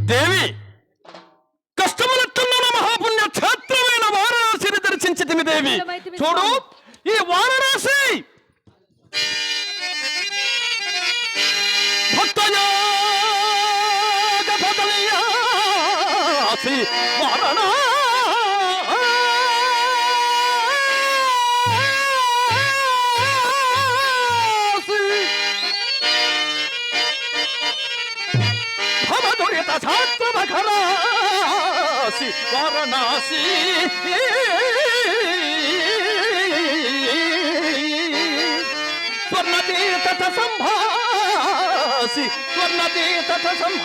దేవి, కష్టములెట్టున్న మహాపుణ్య క్షేత్రమైన వారణాసిని దర్శించితిమి దేవి. చూడు, ఈ వారణాసి భక్తయాగ పదవియాసి వారణాసి భవదురిత ఛాత్ర భఖరాసి వారణాసి స్వర్ణతీర్థ సంభాసి స్వర్ణతీర్థ సంభాసి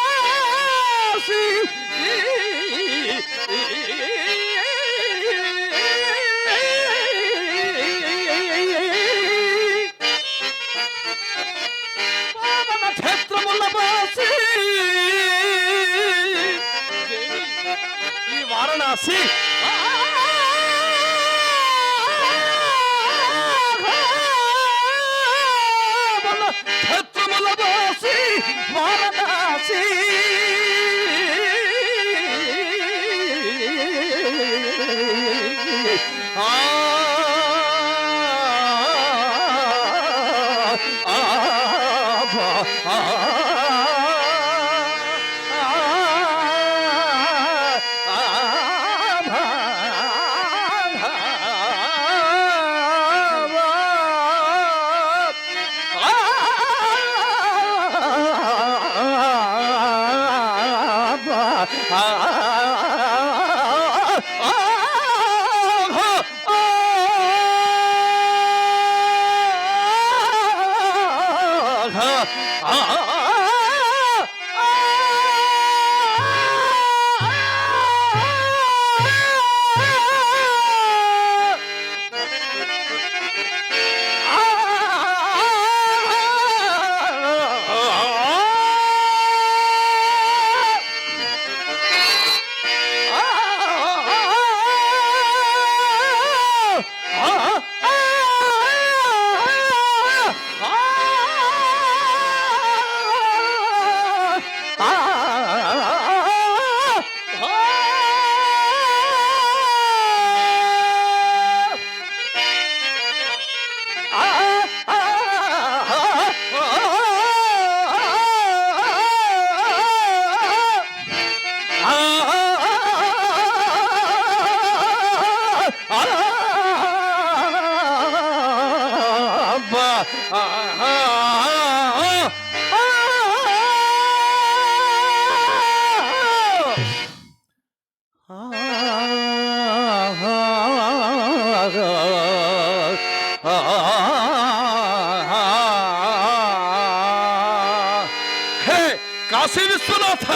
వారణాసి పావన క్షేత్రముల బాసి ఈ వారణాసి క్షేత్రముల బాసి వారణాసి కాశీ విశ్వనాథ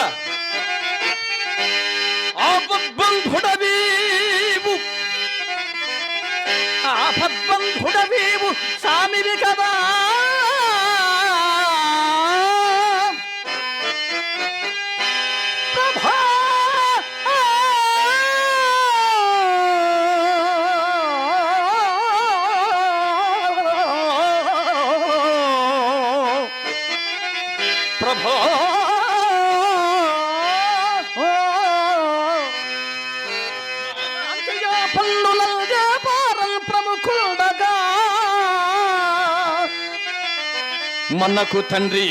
ఆపద్బంధుడవీవు సామివి కదా ప్రభా ప్రభా పల్లులంగా పారల్ ప్రముఖుండగా మనకు తండ్రి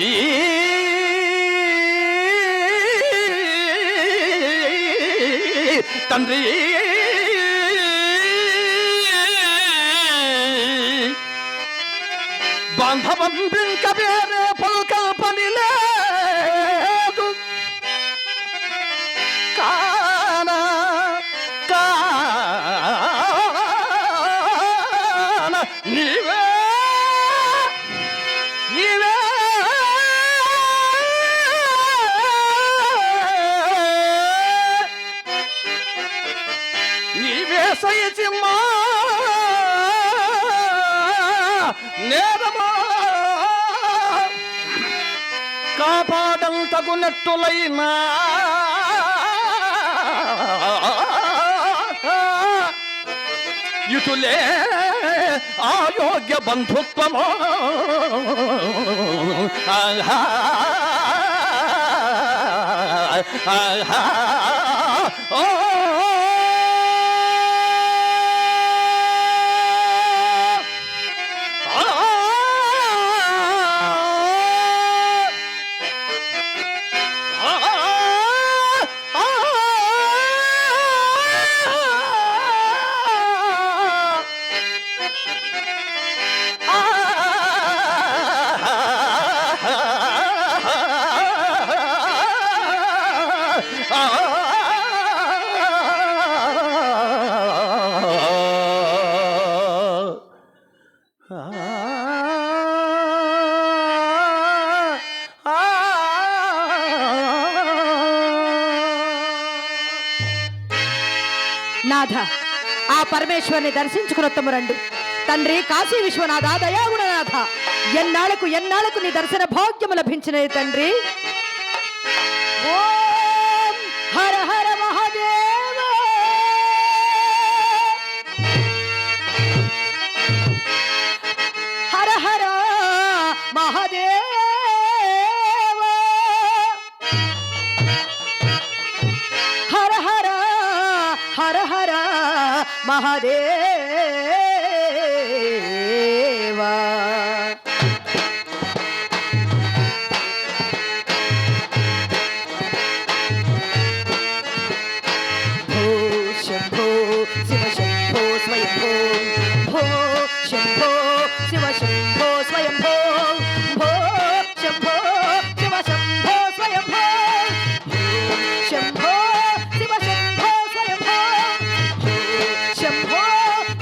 తండ్రి బాంధవం బింక వేరే పల్కల్పని లేదు కానా కాన నీవే సింహా నేరమా కాపాడం తగునట్టులైనా ఇటులే ఆయోగ్య బంధుత్వమో నాథ, ఆ పరమేశ్వరుని దర్శించుకున్నత్తము రండు. తండ్రి కాశీ విశ్వనాథ, దయాగుణనాథ, ఎన్నాళ్లకు నీ దర్శన భాగ్యము లభించినది తండ్రి. ఓం హర హర మహాదేవ. హర హర మహాదేవ. హర హర హర హర మహాదేవా. భో శంభో శివ శంభో స్వయంభో. భో శంభో శివ శంభో స్వయంభో. భో శంభో శివ శంభో స్వయంభో. శంభో శివ శంభో స్వయంభో. శంభో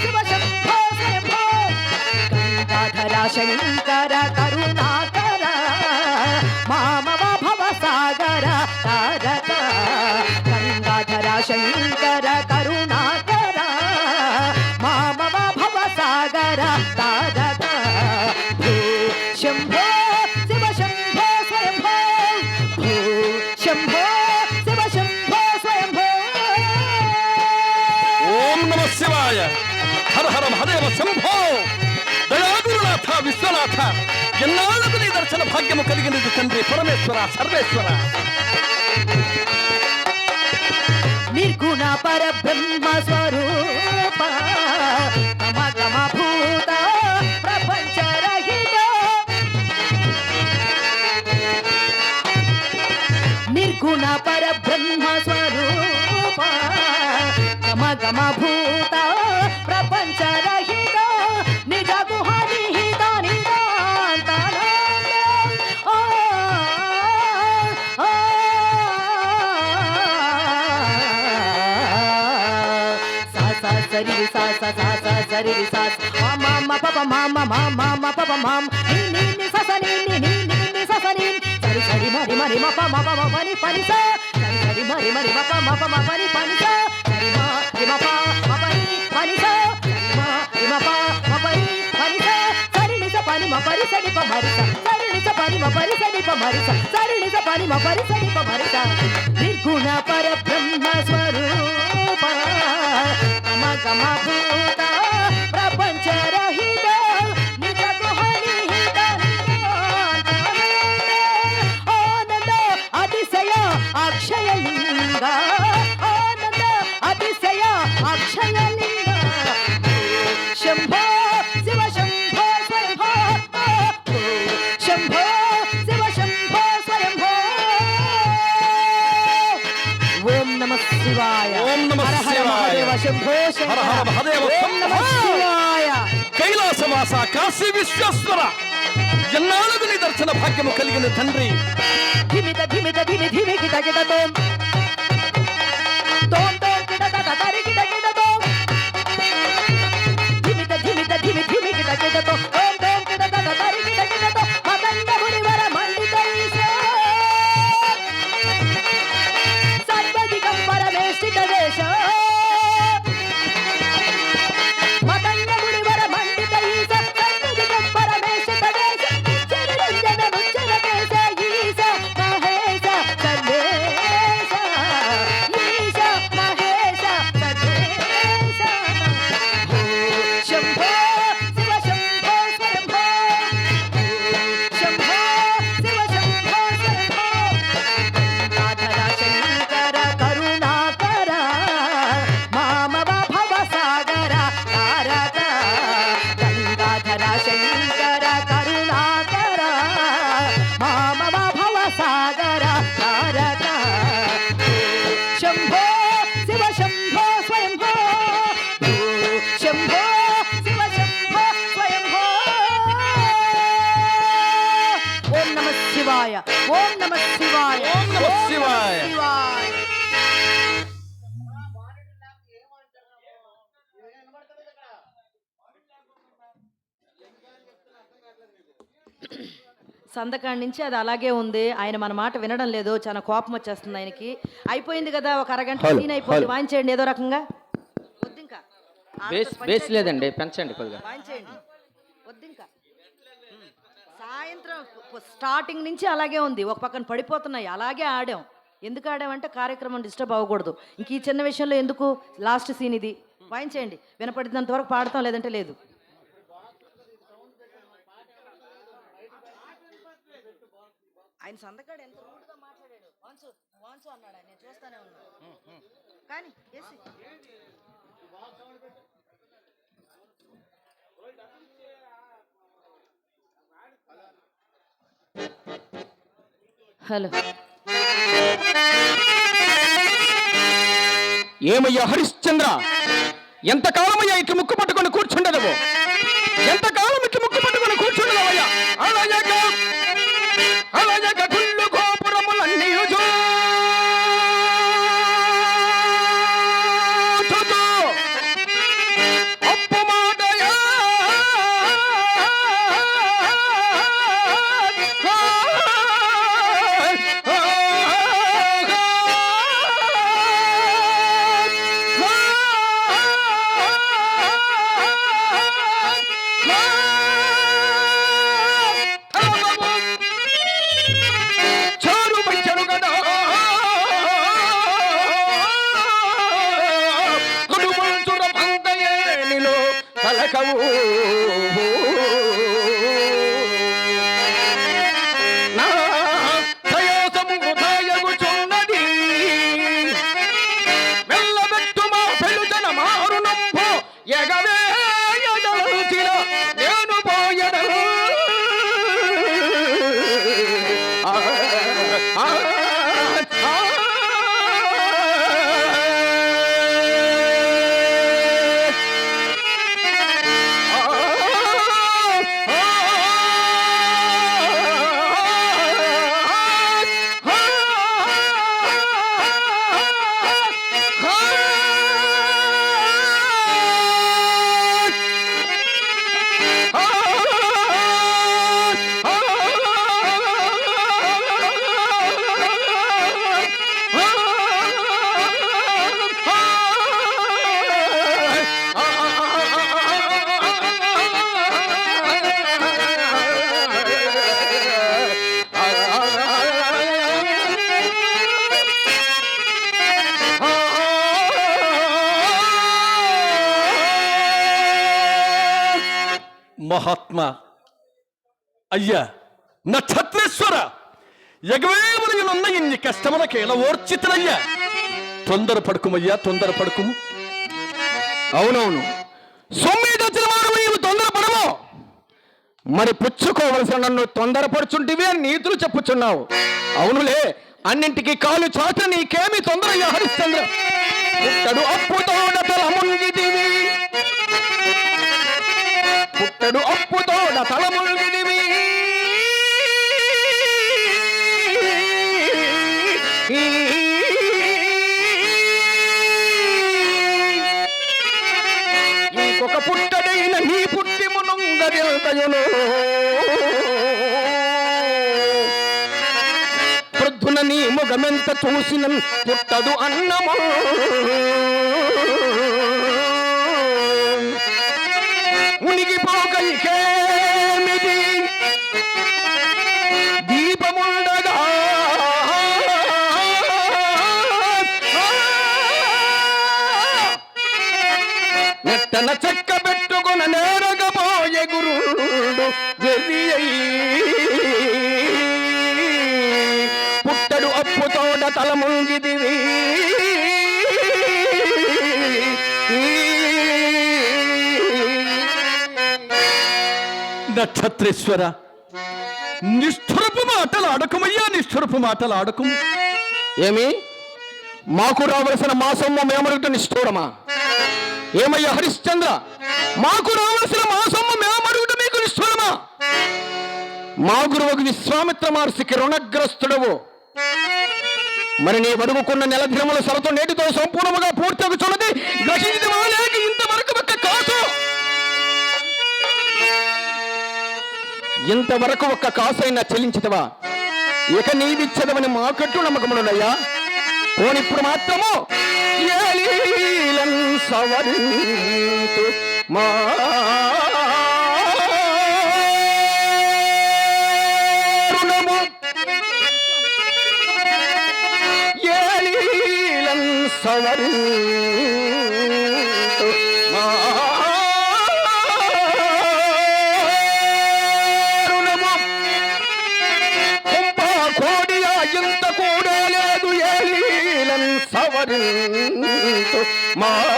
శివ శంభో స్వయంభో. గంగాధర శంకర కరుణాకర మామవ భవసాగర తారక. గంగాధర శంకర కరుణాకర మామవ భవసాగర తారక. భూ శంభో శివ శంభో స్వయంభో. భూ శంభో శివ శంభో స్వయంభో. ఓం నమ శివాయ. హర హర మహాదేవ శంభో. దయాగురునాథ విశ్వనాథ, ఎన్నాళ్ళకు నీ దర్శన భాగ్యము కలిగినది తండ్రి పరమేశ్వర సర్వేశ్వర. నిర్గుణ పరబ్రహ్మ స్వరూప గమ భూత ప్రపంచ రహిత. నిర్గుణ పరబ్రహ్మ స్వరూప గమ భూత ప్రపంచ రహిత. నిజ గుహ నిహిత నిదాంతనాద. సరి సా సా సా సా సరి సా మా మా పప మా మా మా మా మా పప మాం ని ని ని స స ని ని ని ని ని స స ని సరి సరి మరి మరి మ ప మ ప మ పని పని స సరి సరి మరి మరి మ ప మ ప మ పని పని స సరి మ రి మ ప మ పని పని స సరి మ రి మ ప మ పని పని స సరి ని స పని మ పరి స ని ప మరి స సరి ని స పని మ పరి స ని ప మరి స సరి ని స పని మ పరి స ని ప మరి స. నిర్గుణ పరబ్రహ్మ స్వరూప గమ భూత ప్రపంచ రహిత. నిజ గుహ నిహిత ఆనంద అతిశయ అక్షయ లింగ. ఆనంద అతిశయ అక్షయ లింగ. శంభో శివ శంభో స్వయంభో. శంభో శివ శంభో స్వయంభో. ఓం నమః శివాయ. ఓం నమః హర హర మహాదేవ శంభో హర హర మహాదేవ ఓం నమః శివాయ. కైలాసవాస కాశీ విశ్వేశ్వర, ఎన్నాళ్ళకు నీ దర్శన భాగ్యము కలిగిన తండ్రి. ధిమిత ధిమిత ధిమి ధిమి కిట కిట తోం తోం తోం కిట తట తరి కిట కిట తోం. ధిమిత ధిమిత ధిమి ధిమి కిట కిట తోం తోం తోం కిట తట తరి కిట కిట తోం. మదండ మునివర మండిత ఈశో సర్వదిగం పరమేష్ఠిత దేశ. శంకర కరుణాకర మామవ భవ సాగర తారక శంభో శివ శంభో స్వయంభో శంభో శివ శంభో స్వయంభో ఓం నమః శివాయ ఓం నమః శివాయ ఓం నమః శివాయ. శివాయ. సందకాడి నుంచి అది అలాగే ఉంది. ఆయన మన మాట వినడం లేదు. చాలా కోపం వచ్చేస్తుంది ఆయనకి. అయిపోయింది కదా, ఒక అరగంట సీన్ అయిపోయింది. వాయించేయండి ఏదో రకంగా. వద్దు ఇంకా బేస్ లేదండి, పెంచండి కొద్దిగా. వాయించేయండి వద్దు ఇంకా. సాయంత్రం స్టార్టింగ్ నుంచి అలాగే ఉంది. ఒక పక్కన పడిపోతున్నాయి. అలాగే ఆడాం. ఎందుకు ఆడామంటే కార్యక్రమం డిస్టర్బ్ అవ్వకూడదు. ఇంక ఈ చిన్న విషయంలో ఎందుకు. లాస్ట్ సీన్ ఇది. వాయించేయండి. వినపడినంత వరకు పాడతాం, లేదంటే లేదు. ఆయన సందకాడు ఎంత రూడ్గా మాట్లాడాడు. వాన్సు వాన్సు అన్నాడు ఆయన. నేను చూస్తానే ఉన్నాను. కానీ ఏసి హలో. ఏమయ్యా హరిశ్చంద్ర, ఎంతకాలమయ్యా ఇట్లు ముక్కు పట్టుకొని కూర్చుండదవు? ఎంతకాలం ఇట్లు ముక్కు పట్టుకొని కూర్చుండదవయ్యా? అలాగే గుళ్ళు గోపురములన్నీ అప్పు మాటయా మహాత్మా అయ్యా నక్షత్రేశ్వర, ఎగవేమనున్న ఇన్ని కష్టములకేల ఓర్చితులయ్యా. తొందర పడుకుమయ్యా, తొందర పడుకుము. అవునవును, సొమ్మిది వచ్చిన వాడు నీవు తొందరపడవు. మరి పుచ్చుకోవలసిన నన్ను తొందరపడుచుంటివి అని నీతులు చెప్పుచున్నావు. అవునులే, అన్నింటికి కాలు చాట నీకేమి తొందరయ్యా హరిశ్చంద్ర. పుట్టడు అప్పుతోడ తల మునిగిదివి, పుట్టడు అప్పుతోడ తల మునిగిదివి. ఇంకొక పుట్టడైన నీ పుట్టి మునుంగదిల్తయును. ప్రొద్దున నీ ముఖమెంత చూసిన పుట్టదు అన్నము. మునిగిపోకైకేమిది దీపముండగా నెట్టన చెక్క పెట్టుకున్న నేరగపోయే గురుడు వెర్రి పుట్టడు అప్పుతోడ తల ముంగిదివి. నక్షత్రేశ్వర, నిష్ఠురపు మాటలు ఆడకమయ్యా, నిష్ఠురపు మాటలు ఆడకము. ఏమి మాకు రావలసిన మా సొమ్ము మేమడుగుట నిష్ఠూరమా? ఏమయ్యా హరిశ్చంద్ర, మాకు రావలసిన మా సొమ్ము మేమడుగుట మీకు నిష్ఠూరమా? మా గురువుకు విశ్వామిత్ర మహర్షికి రుణగ్రస్తుడవు. మరి నీ అడుగుకున్న నెల దినముల సరతో నేటితో సంపూర్ణముగా పూర్తి అవుతున్నది. గ్రహించడమా లేక ఇంతవరకు ఒక్క కాసు, ఇంతవరకు ఒక్క కాసైనా చెల్లించదవా? ఇక నీదిచ్చదవని మాకట్టు నమ్మకమునయ్యా. పోనిప్పుడు మాత్రము ఏలీలం సవరింతు మారుణము, ఏలీలం సవరింతు మారుణము. కుంభ కోడియా ఇంత కూడా లేదు, ఏలీలం సవరింతు మారుణము.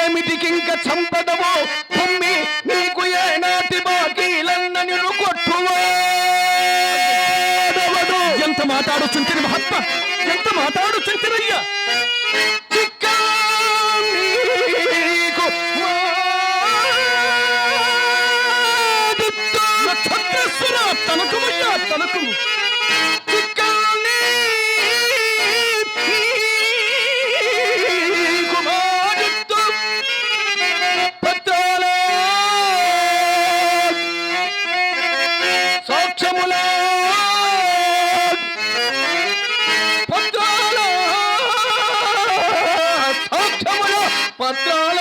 ఏమిటికింక చంపదవో కుమ్మి, నీకు ఏనాటి బాకీలన్న నిన్ను కొట్టువాడవడు. ఎంత మాట్లాడుచుంటిని మహాత్మ, ఎంత మాట్లాడుచుంటినయ్యా. చిక్కా నీకు మాడుతూ. నక్షత్రేశ్వర, తనకుమయ్యా తనకుము. చిక్కా నీకు మాడుతూ. పత్రాల సాక్ష్యముల పత్రాల సాక్ష్యముల పత్రాల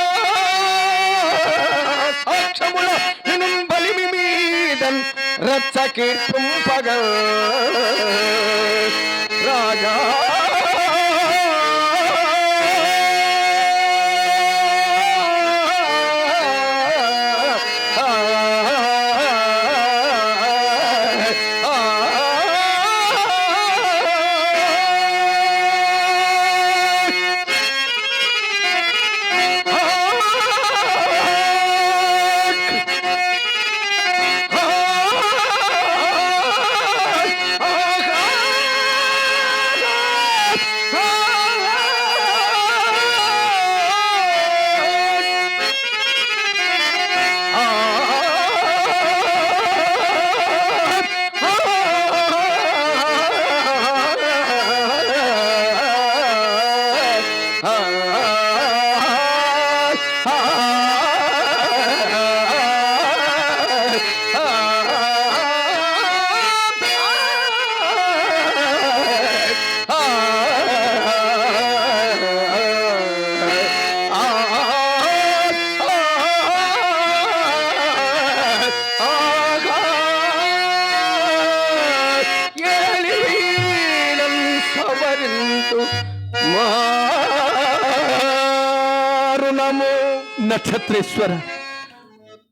సాక్ష్యముల నిన్ను బలిమి మీదన్ రచ్చకీర్పింపగ రాజా. మారుణము. నక్షత్రేశ్వర,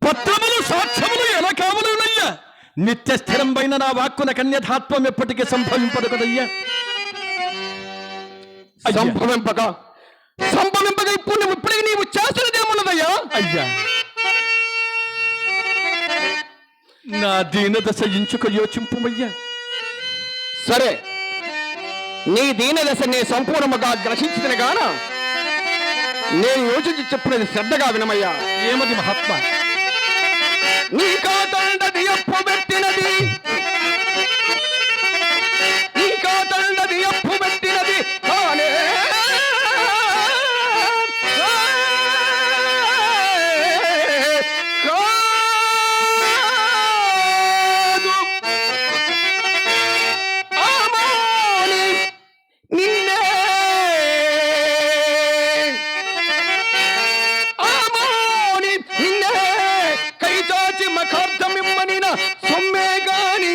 పత్రములు సాక్ష్యములు ఎలా కావలునయ్యా? నిత్య స్థిరంపైన నా వాక్కున కన్యధాత్వం ఎప్పటికీ సంభవింపదు కదయ్యా. సంభవింపక ఇప్పుడు ఇప్పటికి నీవు చేసినదేమున్నదయ్యా? అయ్యా, నా దీనదశ ఇంచుక యోచింపుమయ్యా. సరే, నీ దీనదశ నీ సంపూర్ణముగా గ్రహించిన గాన నేను యోచించి చెప్పినది శ్రద్ధగా వినమయ్యా. ఏమది మహాత్మ? నీ కాతండది అప్పు పెట్టినది, నీ కాతండది అప్పు పెట్టినది కానే కాదు. ఆమోని నిన్నే ఆమోని నిన్నే కైచాచి మఖార్థమిమ్మనిన సొమ్మే గాని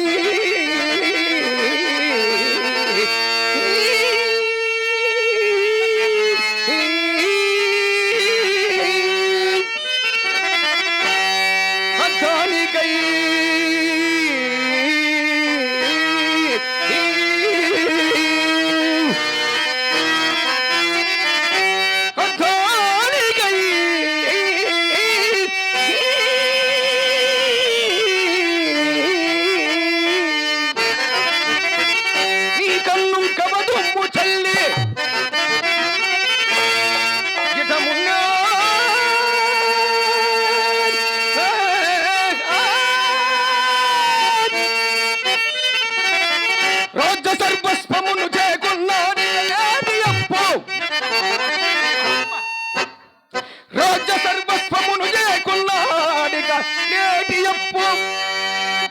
అర్థానికై అర్థానికై నేటి అప్పు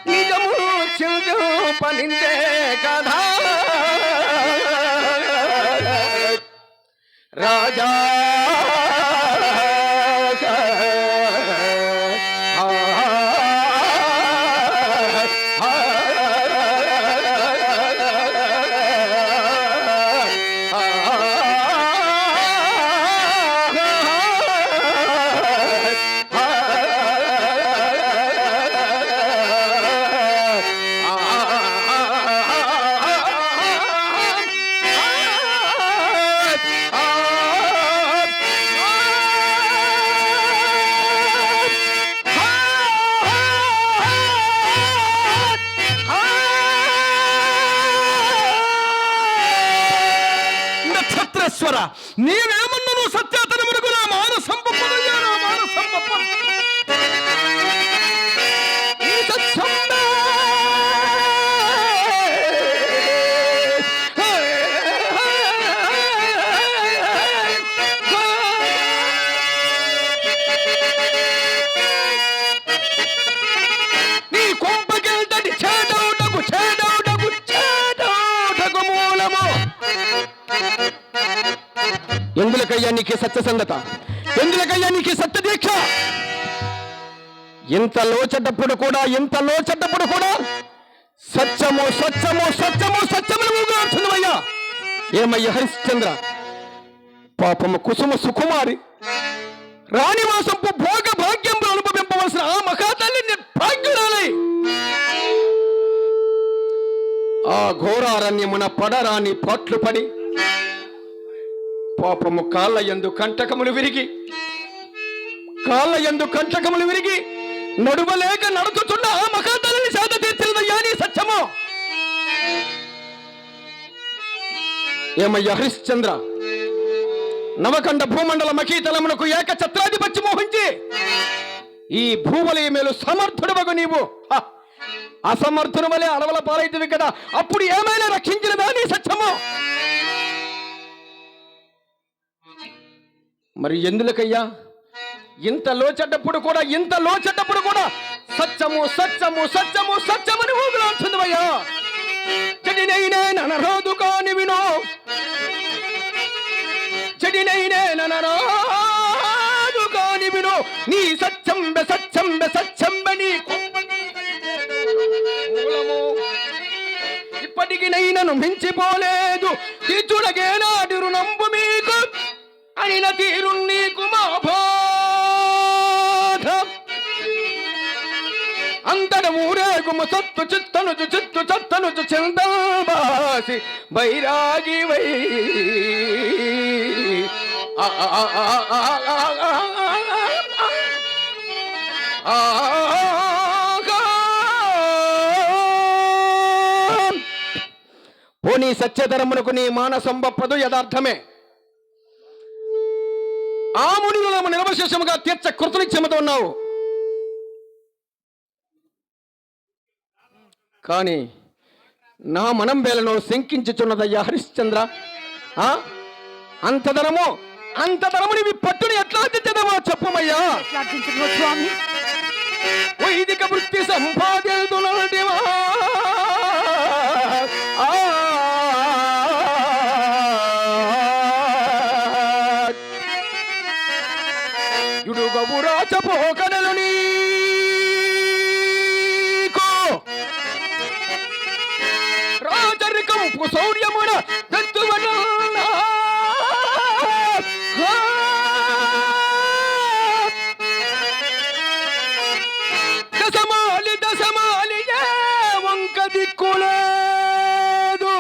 నిజము పనిందే కదా రాజా నీవేమన్నా సత్యాతనమునకు నా మానసంపదయ్యా నా మానసంపద నీ కొంపకెళ్తటి చేడౌటకు చేడౌటకు చేడౌటకు మూలము ఎందులకయ్యా నీకే సత్యసంగత ఎందులకయ్యా నీకే సత్య దీక్ష ఇంత లోచటప్పుడు కూడా సత్యము సత్యము సత్యము సత్యములు ఊగాల్సిందయ్యా ఏమయ్యా హరిశ్చంద్ర పాపము కుసుమ సుకుమారి రాణివాసంపు భోగ భాగ్యం అనుభవింపవలసిన ఆ మహాతల్లి నిర్భాగ్యురాలై ఆ ఘోరారణ్యమున పడరాని పాట్లు పడి పాపము కాళ్ళ యందు కంటకములు విరిగి నడువలేక నడుచుచున్న ఆ మహాతల్లిని శాద తీర్చినదయ్యా నీ సత్యము ఏమయ్యా హరిశ్చంద్ర నవకండ భూమండల మఖీతలమునకు ఏక ఛత్రాధిపత్యం మోహించి ఈ భూవలయ మేలు సమర్థుడవగు నీవు అసమర్థుని వలె అడవల పాలైతివి కదా అప్పుడు ఏమైనా రక్షించినదా నీ సత్యము మరి ఎందులకయ్యా ఇంత లోచెడ్డప్పుడు కూడా సత్యము సత్యము సత్యము సత్యమని ఊగులాడుతుందయ్యా చెడినైనే ననరాదు కాని వినో చెడినైనే ననరాదు కాని వినో నీ సత్యంబె సత్యంబె సత్యంబె నీ ఇప్పటికి నైనను మించిపోలేదు తీర్చుడగేనాడు రుణంబు మీకు అయిన తీరు నీకు మా బాధ అంతట ఊరేగుము సత్తు చిత్తనుచు చిత్తు చత్తనుచు చిందాసి బైరాగి వై పోనీ సత్యధరమునకు నీ మానసంబప్పదు యథార్థమే ఆ మునులను నిరవశేషముగా తీర్చ కృతనిశ్చయముతో ఉన్నావు కానీ నా మనం వేలను శంకించుచున్నదయ్యా హరిశ్చంద్ర అంతధరము నీవి పట్టుని ఎట్లా తెచ్చదమో చెప్పుమయ్యా స్వామి వైదిక వృత్తి సంపాదితులటివా రాచపోకడలు నీకో రాజరికంపు శౌర్యమున దత్తువన దశమాలి వంక దిక్కులేదు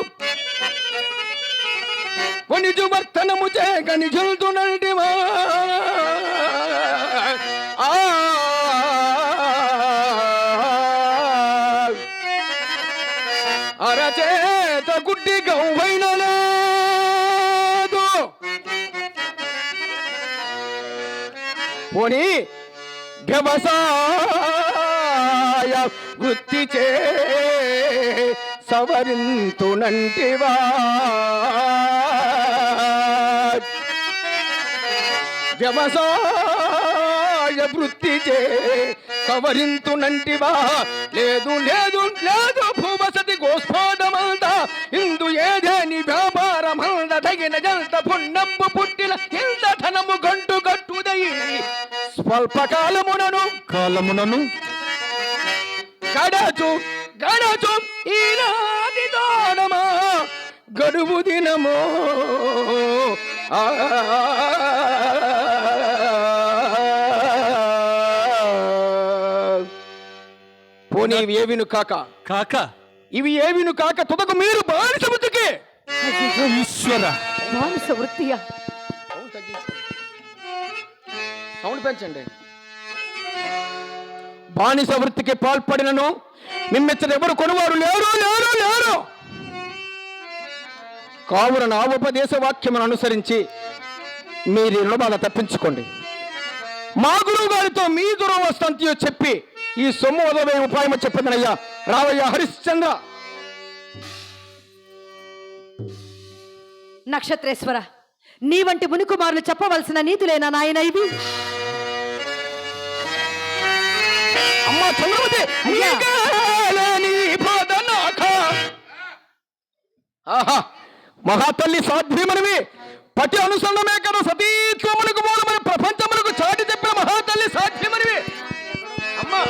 వనిజు వర్తనము చేక నిజుల్తునల్టివా అరచేత గుడ్డి గౌవైన లేదు పోనీ వ్యవసాయ వృత్తి చే సవరింతునంటివా వ్యవసాయ భార్య వృత్తి చే సవరింతునంటివా లేదు లేదు లేదు భూవసతి గోస్ఫోటమంద ఇందు ఏదేని వ్యాపారమంద తగిన జంత పుణ్యంబు పుట్టిన ఇంత ధనము గంటు గట్టుదై స్వల్పకాలమునను గడచు గడచు ఈనాటి దానమా గడువు దినమో పోనీ ఇవి ఏవిను కాక ఇవి ఏవిను కాక తుదకు మీరు బానిస వృత్తికి ఈశ్వర బానిస వృత్తియా? సౌండ్ పెంచండి. బానిస వృత్తికి పాల్పడినను మిమ్మెచ్చట ఎవరు కొనువారు లేరు లేరు లేరు. కావున నా ఉపదేశ వాక్యమును అనుసరించి మీరు రుణబాధ తప్పించుకోండి. మా గురువు గారితో మీ దురవస్థంతియో చెప్పి ఈ సొమ్ము వదలే ఉపాయము చెప్పదనయ్యా. రావయ్యా హరిశ్చంద్ర. నక్షత్రేశ్వర, నీ వంటి మునికుమారులు చెప్పవలసిన నీతులేనా నాయన ఇవి? అమ్మా చంద్రమతి, అయ్యా. ఆహా, మహాతల్లి సాధ్యమనివి పటి అనుసంధమే కదా సతీత్వమునకు మూలమని ప్రపంచమునకు చాటి చెప్పిన మహాతల్లి సాధ్యమనివి. అమ్మా,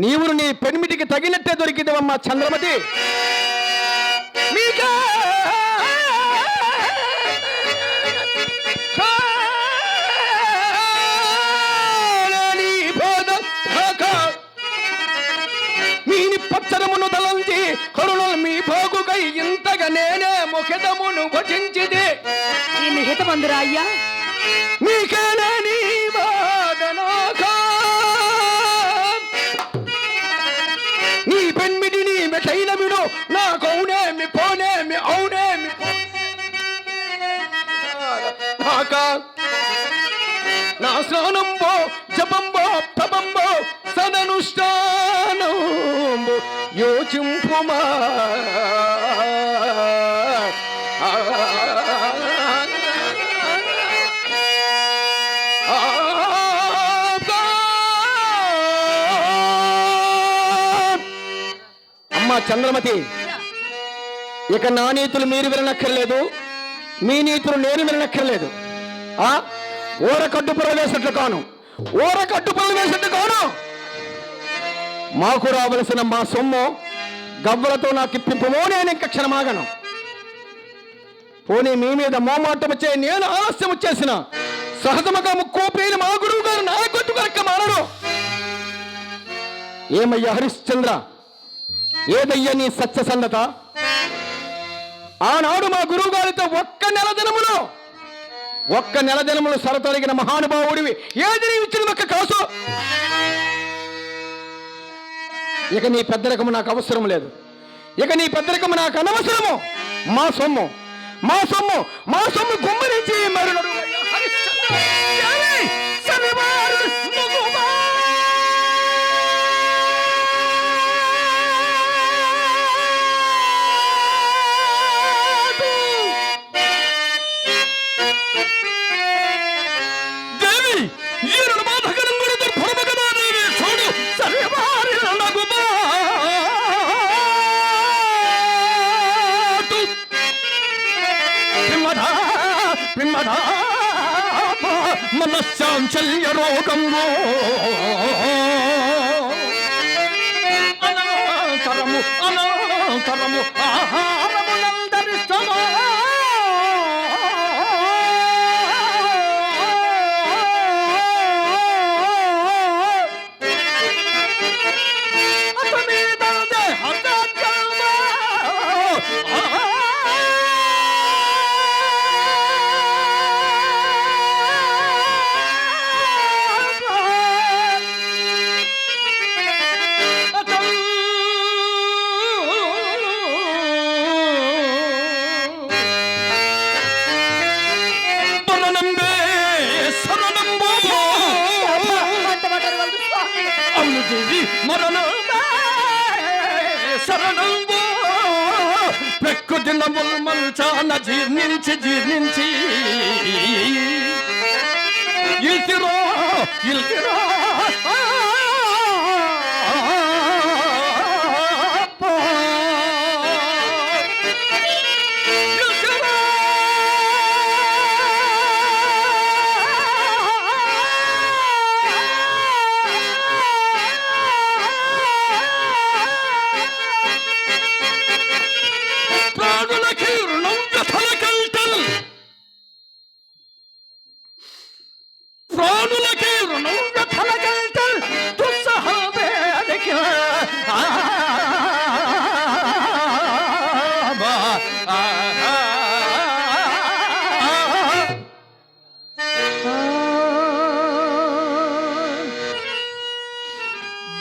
నీవు నీ పెనిమిటికి తగినట్టే దొరికిదవమ్మా చంద్రమతి. మీకా మీని పచ్చరమును తలంచి కరుణలు మీ భోగుకై ఇంతగా నేనే ముఖితమును భజించిది. దీన్ని హితమందురా అయ్యా? మీకేనా నీ వాదనాకా నీ పెన్మిటి నీ మెటైన విడు నాకౌనేమి పోనేమి అవునేమి నాకా నా స్నానంబో జపంబో తపంబో సదనుష్ఠానంబు యోచింపుమా. అమ్మా చంద్రమతి, ఇక నా నీతులు మీరు వినక్కర్లేదు, మీ నీతులు నేను వినక్కర్లేదు. ఊరకట్టు పొరలు వేసినట్లు కాను, ఊరకట్టు పొరలు వేసినట్లు కాను. మాకు రావలసిన మా సొమ్ము గవ్వలతో నాకు ఇప్పింపమో నేను ఇంక క్షణమాగను. పోనీ మీ మీద మోమాటం వచ్చే నేను ఆలస్యం వచ్చేసిన సహజముగా ముక్కోపేలు మా గురువు గారు నా కొట్టు కనుక మారడు. ఏమయ్యా హరిశ్చంద్ర, ఏదయ్యా నీ సత్యసన్నత? ఆనాడు మా గురువు గారితో ఒక్క నెల దినములు సరతొలగిన మహానుభావుడివి. ఏది నీ ఇచ్చిన ఒక్క కాసు? ఇక నీ పెద్దరికము నాకు అవసరం లేదు, ఇక నీ పెద్దరికము నాకు అనవసరము. మా సొమ్ము గుమ్మరించి మరునడు మనశ్చాంచల్య రోగము అనంతరము ఆహారమునందరిష్టమా మంచాన జీర్ణించి ఇతిరో ఇల్తిరా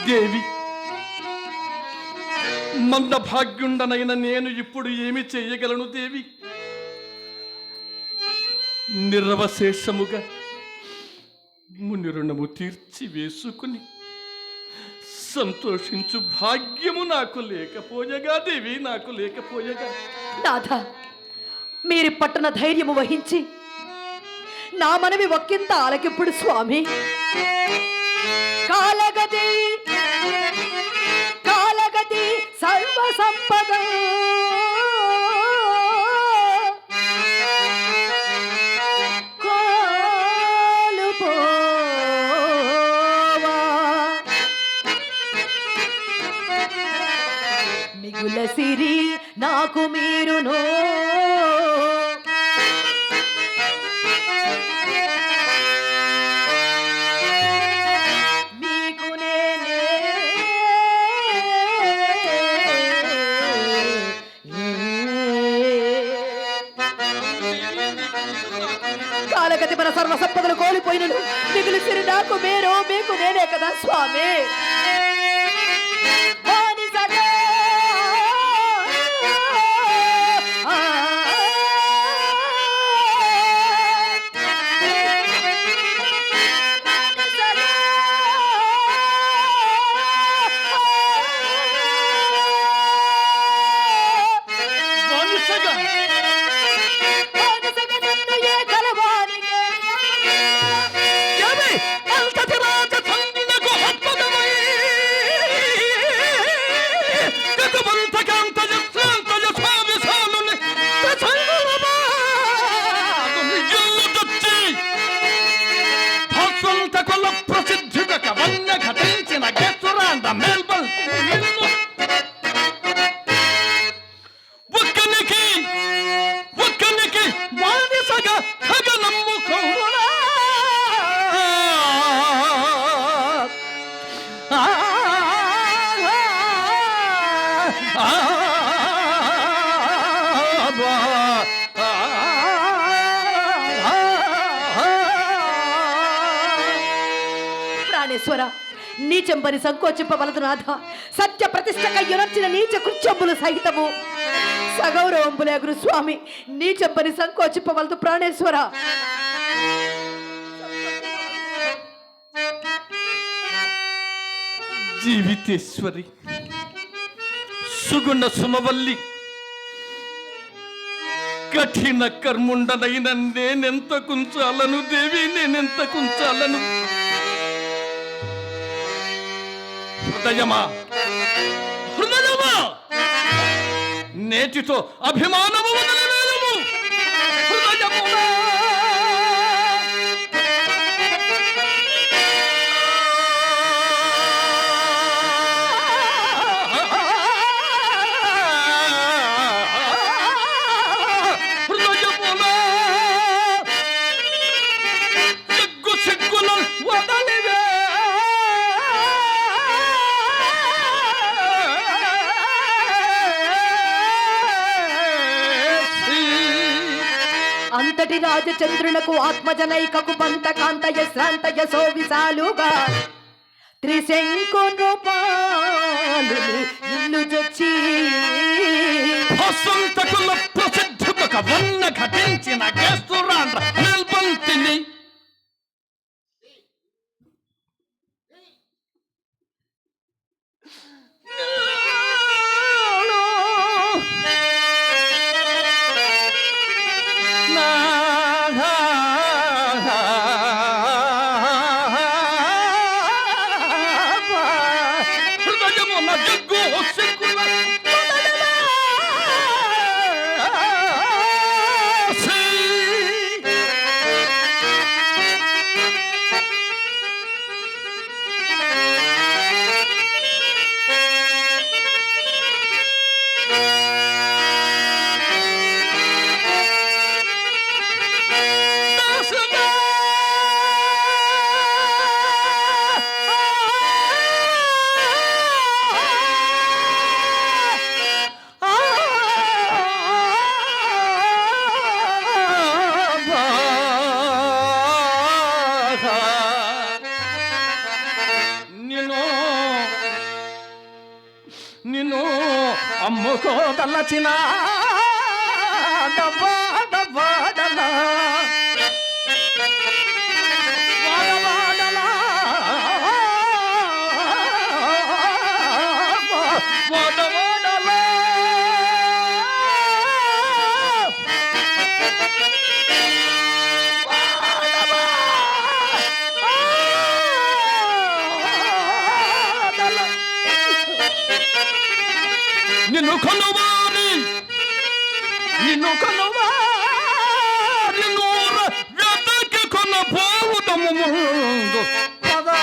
దేవి, మందభాగ్యుండనైన నేను ఇప్పుడు ఏమి చేయగలను దేవి? నిర్వశేషముగా ముని రుణము తీర్చి వేసుకుని సంతోషించు భాగ్యము నాకు లేకపోయగా దేవి, నాకు లేకపోయగా. నాథ, మీరు పట్టున ధైర్యము వహించి నా మనవి ఒక్కింత ఆలకిప్పుడు స్వామి. కాలగతి కాలగతి సర్వ సంపద కాలుపోవా మిగుల సిరి నాకు మీరును కాలగతి మన సర్వ సంపదలు కోల్పోయినను మిగులు సిరి నాకు మీరు మీకు నేనే కదా స్వామి. ప్రాణేశ్వర, నీచెంబని సంకోచింపవలదు నాథ. సత్య ప్రతిష్టకయ్యునర్చిన నీచ కృత్యములు సహితము సగౌరవంబులే గురుస్వామి. నీచెంబని సంకోచింపవలదు ప్రాణేశ్వర. జీవితేశ్వరి, సుగుణ సుమవల్లి, కఠిన కర్ముండనైన నేనెంత కుంచాలను దేవి, నేనెంత కుంచాలను. హృదయమా హృదయమా, నేటితో అభిమానము వదలవేలము. హృదయమునా అంతటి రాజచంద్రులకు ఆత్మజనైకకు పంత కాంతయ శ్రాంతయ సో విశాలుగా త్రిశంకు రూపాలు ఇల్లు చొచ్చి వసంతకుల ప్రసిద్ధుక వన్న ఘటించిన కేస్తురాండ్ర నిల్బంతిని కోదలచిన డబ్బా డబ్బాడలా వాడవాడలా వాడవాడలా నిన్ను కొనువారి నూర వెదకి కొన పోవుదము ముందు పదా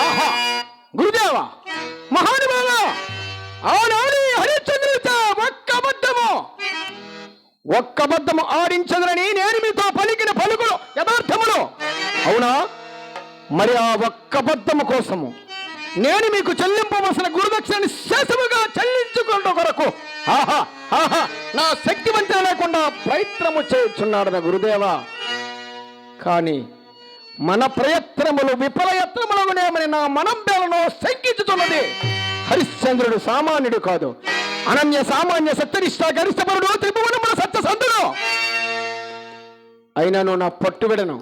ఆహా గురుదేవ మహానుభావ ఆనాడు హరిశ్చంద్రుడితో ఒక్క అబద్ధము ఆడించదని నేను మీతో పలికిన పలుకులు యథార్థములు అవునా? మరి ఆ ఒక్క అబద్ధము కోసము నేను మీకు చెల్లింపవలసిన గురుదక్షిణని శేషముగా చెల్లించుకుంటూ కొరకు ఆహా ఆహా నా శక్తి వంచన లేకుండా ప్రయత్నము చేయుచున్నాడు నా గురుదేవా. కానీ మన ప్రయత్నములు విఫలయత్నములగునేమని నా మనంబేలను శంకించుతున్నది. హరిశ్చంద్రుడు సామాన్యుడు కాదు, అనన్య సామాన్య సత్యనిష్ట గరిష్టపరుడు, త్రిభువనముల సత్యసంధుడు. అయినను నా పట్టు విడను,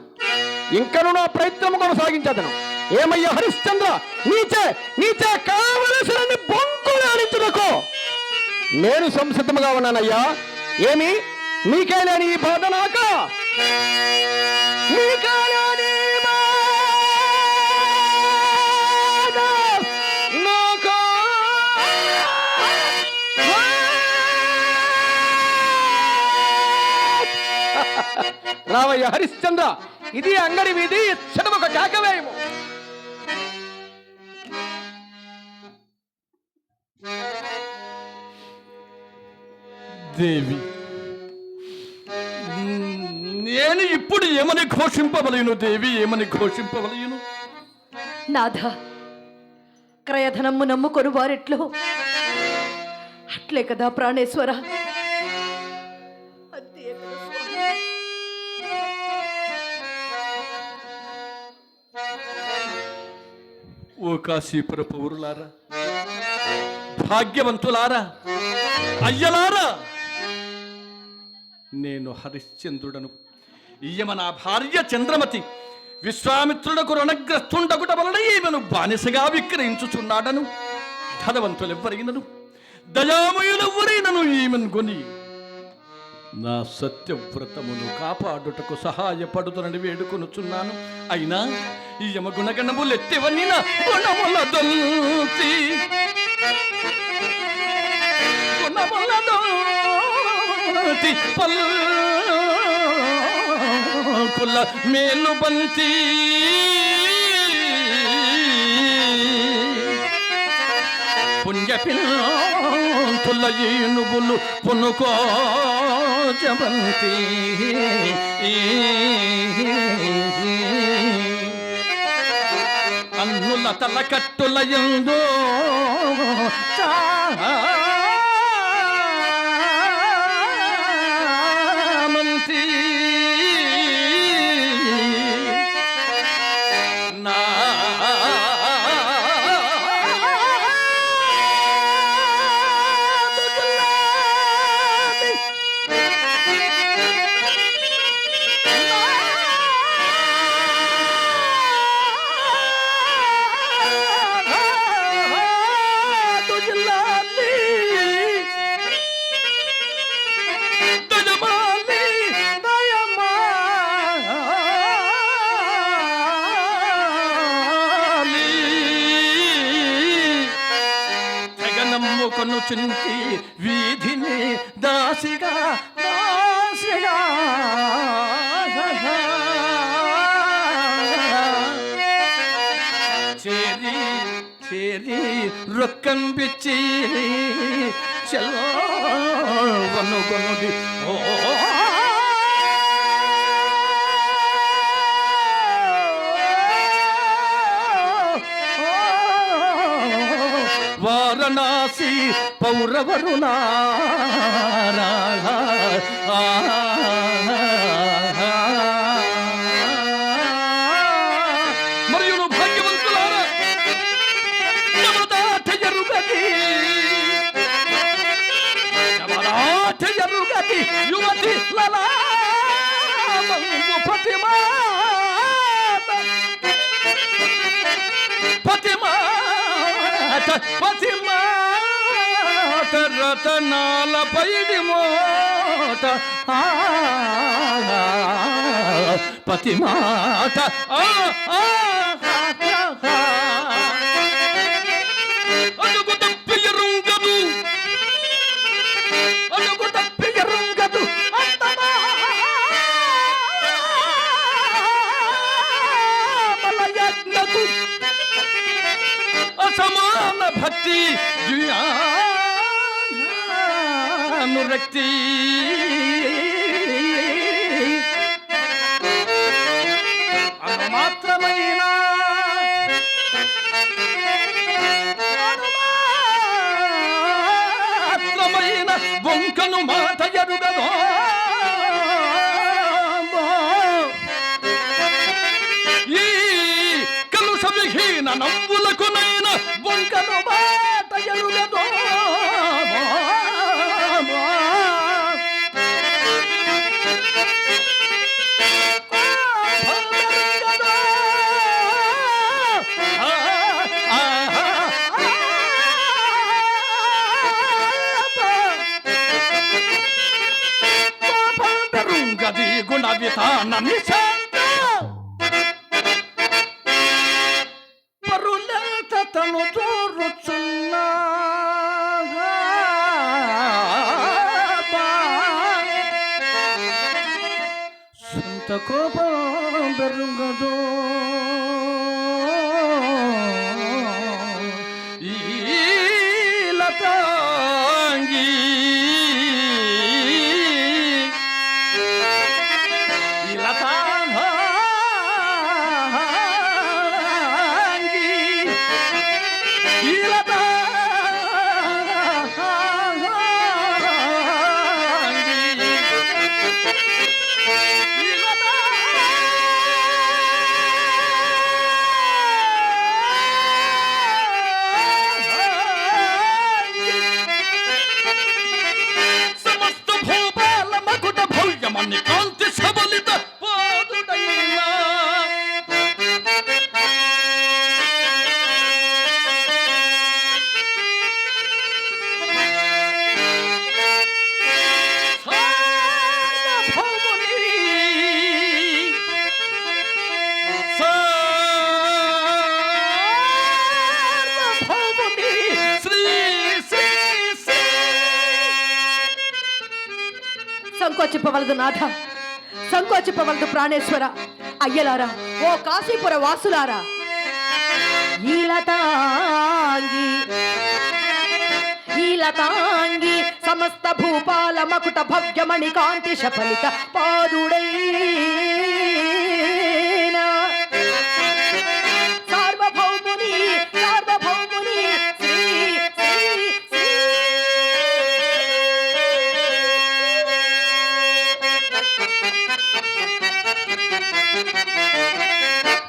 ఇంకను నా ప్రయత్నము కొనసాగించదను. ఏమయ్యా హరిశ్చంద్ర, నీచే కావలసిన బొంకులు ఆడించుటకు నేను సంసిద్ధముగా ఉన్నానయ్యా. ఏమి మీకే లేని ఈ బాధ నాక? మీకే లేని బాధ నాకా? రావయ్య హరిశ్చంద్ర, ఇది అంగడి వీధి, ఇచ్చడం ఒక కేకవేయము. దేవి, నేను ఇప్పుడు ఏమని ఘోషింపవలేను దేవి, ఏమని ఘోషింపవలేను? నాథ, క్రయధనము నమ్ముకొను వారెట్లో అట్లే కదా ప్రాణేశ్వర. అంతే కదా స్వామి. ఓ కాశీపుర పౌరులారా, భాగ్యవంతులారా, అయ్యలారా, నేను హరిశ్చంద్రుడను. ఈయమ నా భార్య చంద్రమతి. విశ్వామిత్రుడకు రుణగ్రస్తుండకుట వలన ఈమెను బానిసగా విక్రయించుచున్నాడను. ధనవంతులెవ్వరైనను, దయామయులెవ్వరైనను ఈమెను కొని నా సత్యవ్రతమును కాపాడుటకు సహాయపడుతునని వేడుకొనుచున్నాను. అయినా ఈయమ గుణగణములెత్తివనిన గుణములదొల్చి పల్కుల మేలు బంతి పుణ్యపిల్ల ఏనుగులు పునుకోజబంతి అన్నుల తల కట్టుల ఎందో చామంతి నా కొనుచుంటి వీధిని దాసిగా చేరి చేరి రొక్కం బిచ్చి చెల్లవనుకొనుడి ఓ వారణాసి పౌరవరుణారా మరియు భాగ్యవంతులారా యమదాట ఎరుగది యువతి లలా పతిమాట రతనాల పైడి మోట పతిమాట అడుగు తప్పియరుంగదు అడుగు తప్పియరుంగదు మలయజ్ఞకు అసమాన భక్తి అనురక్తి అనుమాత్రమైన అనుమాత్రమైన బొంకను మాట ఎరుగదో ఈ కలుష విహీన నవ్వులకునైన బొంకను మాట ఎరుగదో గది గుణ విధాన నిశాంత పరులంత తను దూరుచున్నా సొంత కోపం బెరుగదు ఈ లతాంగి కాంతి సబలిత పాదుడైనా సంకోచింపవలదు నాథ, సంకోచింపవలదు ప్రాణేశ్వర. అయ్యలారా, ఓ కాశీపుర వాసులారా, ఈ లతాంగి సమస్త భూపాల మకుట భవ్యమణి కాంతి శఫలిత పాదుడైనా సార్వభౌముని శ్రీ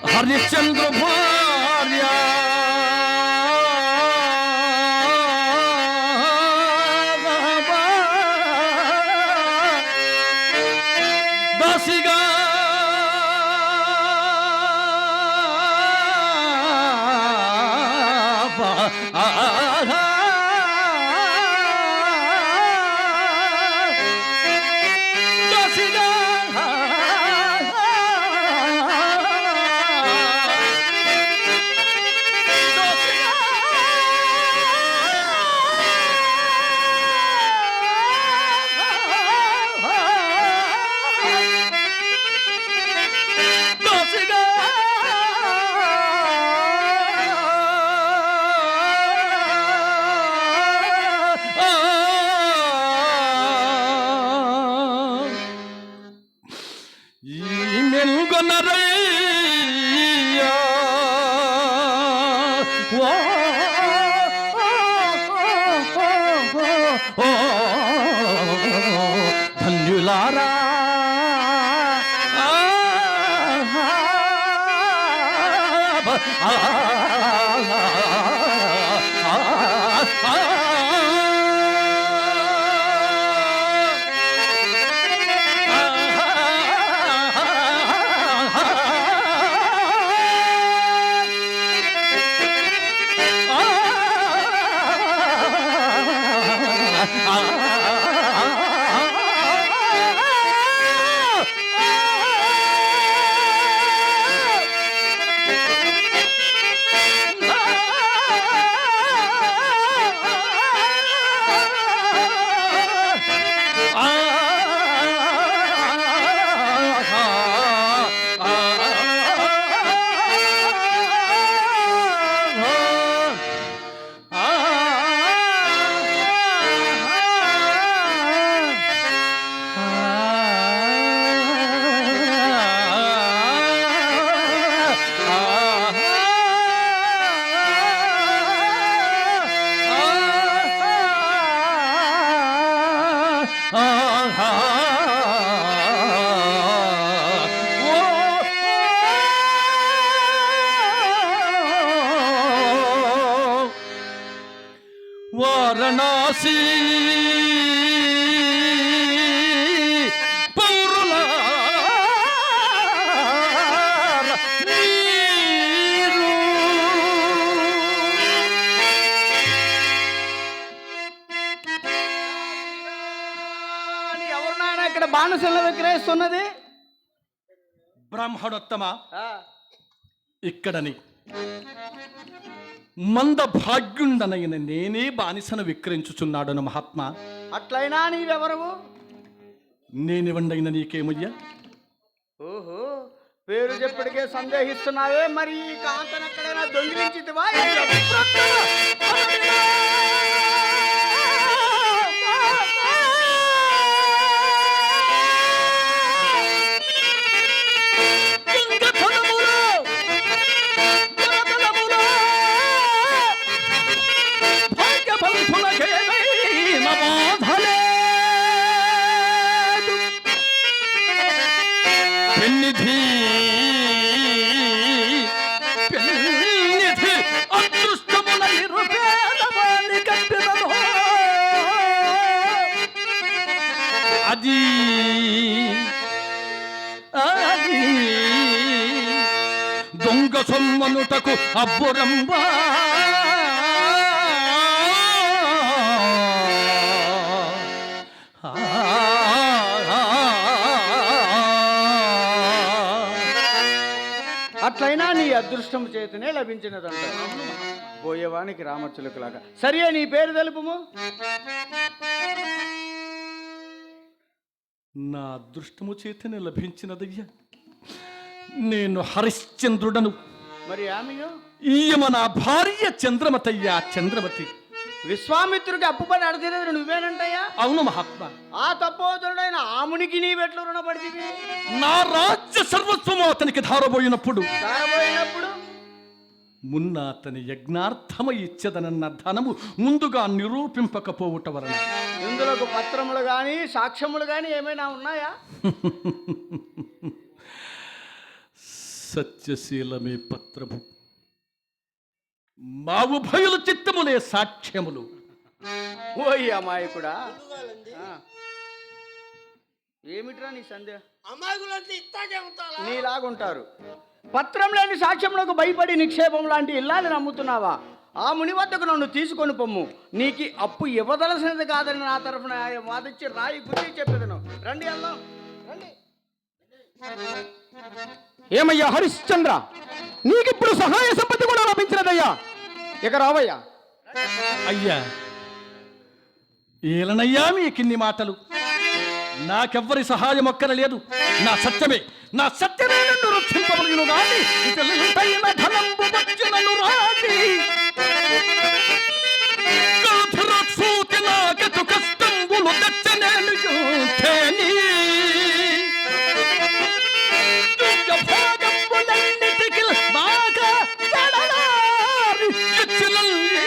హరిశ్చంద్ర భార్య దాసిగా వారణాసి పౌరుల ఎవరు నాయన ఇక్కడ బాణసంలో విక్రయిస్తున్నది? బ్రాహ్మణోత్తమ, ఇక్కడని మంద భాగ్యుండనైన నేనే బానిసను విక్రయించుచున్నాడను మహాత్మా. అట్లయినా నీవెవరవు? నేనివండైన నీకేమయ్యా? ఓహో, పేరు చెప్పడికే సందేహిస్తున్నావే. మరి ఈ కాంతను ఎక్కడైనా దొంగిలించితివా? అది దొంగ సొమ్మనుటకు అబ్బురంబా అట్లయినా నీ అదృష్టం చేతనే లభించినదంట. పోయేవానికి రామచిలుకలాగా. సరే, నీ పేరు తెలుపుము. నా అదృష్టము చేతనే లభించినదయ్యా. నేను హరిశ్చంద్రుడను. మరి ఆమెయో? ఈయమ నా భార్య చంద్రమతయ్యా, చంద్రమతి. విశ్వామిత్రుడికి అప్పుపడి అడగలేదు నువ్వేనంటయ్యా? అవును మహాత్మా. ఆ తపోధరుడైన ఆమునికి నీవెట్లు రుణపడితివి? నా రాజ్య సర్వస్వము అతనికి ధారబోయినప్పుడు మున్న అతని యజ్ఞార్థమై ఇచ్చదనన్న ధనము ముందుగా నిరూపింపకపోవుట వలన ఇందులో పత్రములు గాని సాక్ష్యములు గాని ఏమైనా ఉన్నాయా? సత్యశీలమే పత్రము, మా ఉభయుల చిత్తములే సాక్ష్యములు. ఓయ్ అమాయకుడా, ఏమిట్రా నీ సందేహం? నీలాగుంటారు. పత్రం లేని సాక్ష్యములకు భయపడి నిక్షేపం లాంటి ఇల్లాలని నమ్ముతున్నావా? ఆ ముని వద్దకు నన్ను తీసుకొని పొమ్ము. నీకు అప్పు ఇవ్వదలసినది కాదని నా తరఫున వాదించి రాయి గురించి చెప్పేదను. రండి అల్లం, రండి. ఏమయ్యా హరిశ్చంద్ర, నీకిప్పుడు సహాయ సంపత్తి కూడా లభించినదయ్యా. ఇక రావయ్యా. అయ్యా, ఏలనయ్యా మీకిన్ని మాటలు? నాకెవ్వరి సహాయం ఒక్కరలేదు. నా సత్యమే నన్ను రక్షింపబడిను గాని ఇతరులపైన ధనంబు వచ్చునను రాజి గాథరసూతి నాకెతు కష్టంబులు దచ్చనేను యూథేని దుర్గభోగంబులన్నిటికి బాగా జడలారి ఇచ్చినల్లి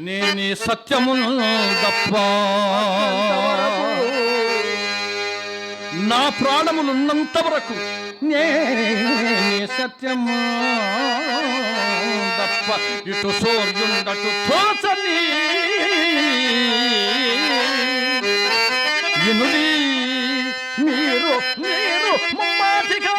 నేనే సత్యమును తప్ప నా ప్రాణములున్నంత వరకు నే సత్యము తప్ప ఇటు సూర్యుండటు తోచని వినుడి మీరు మీరు ముమ్మాటిగా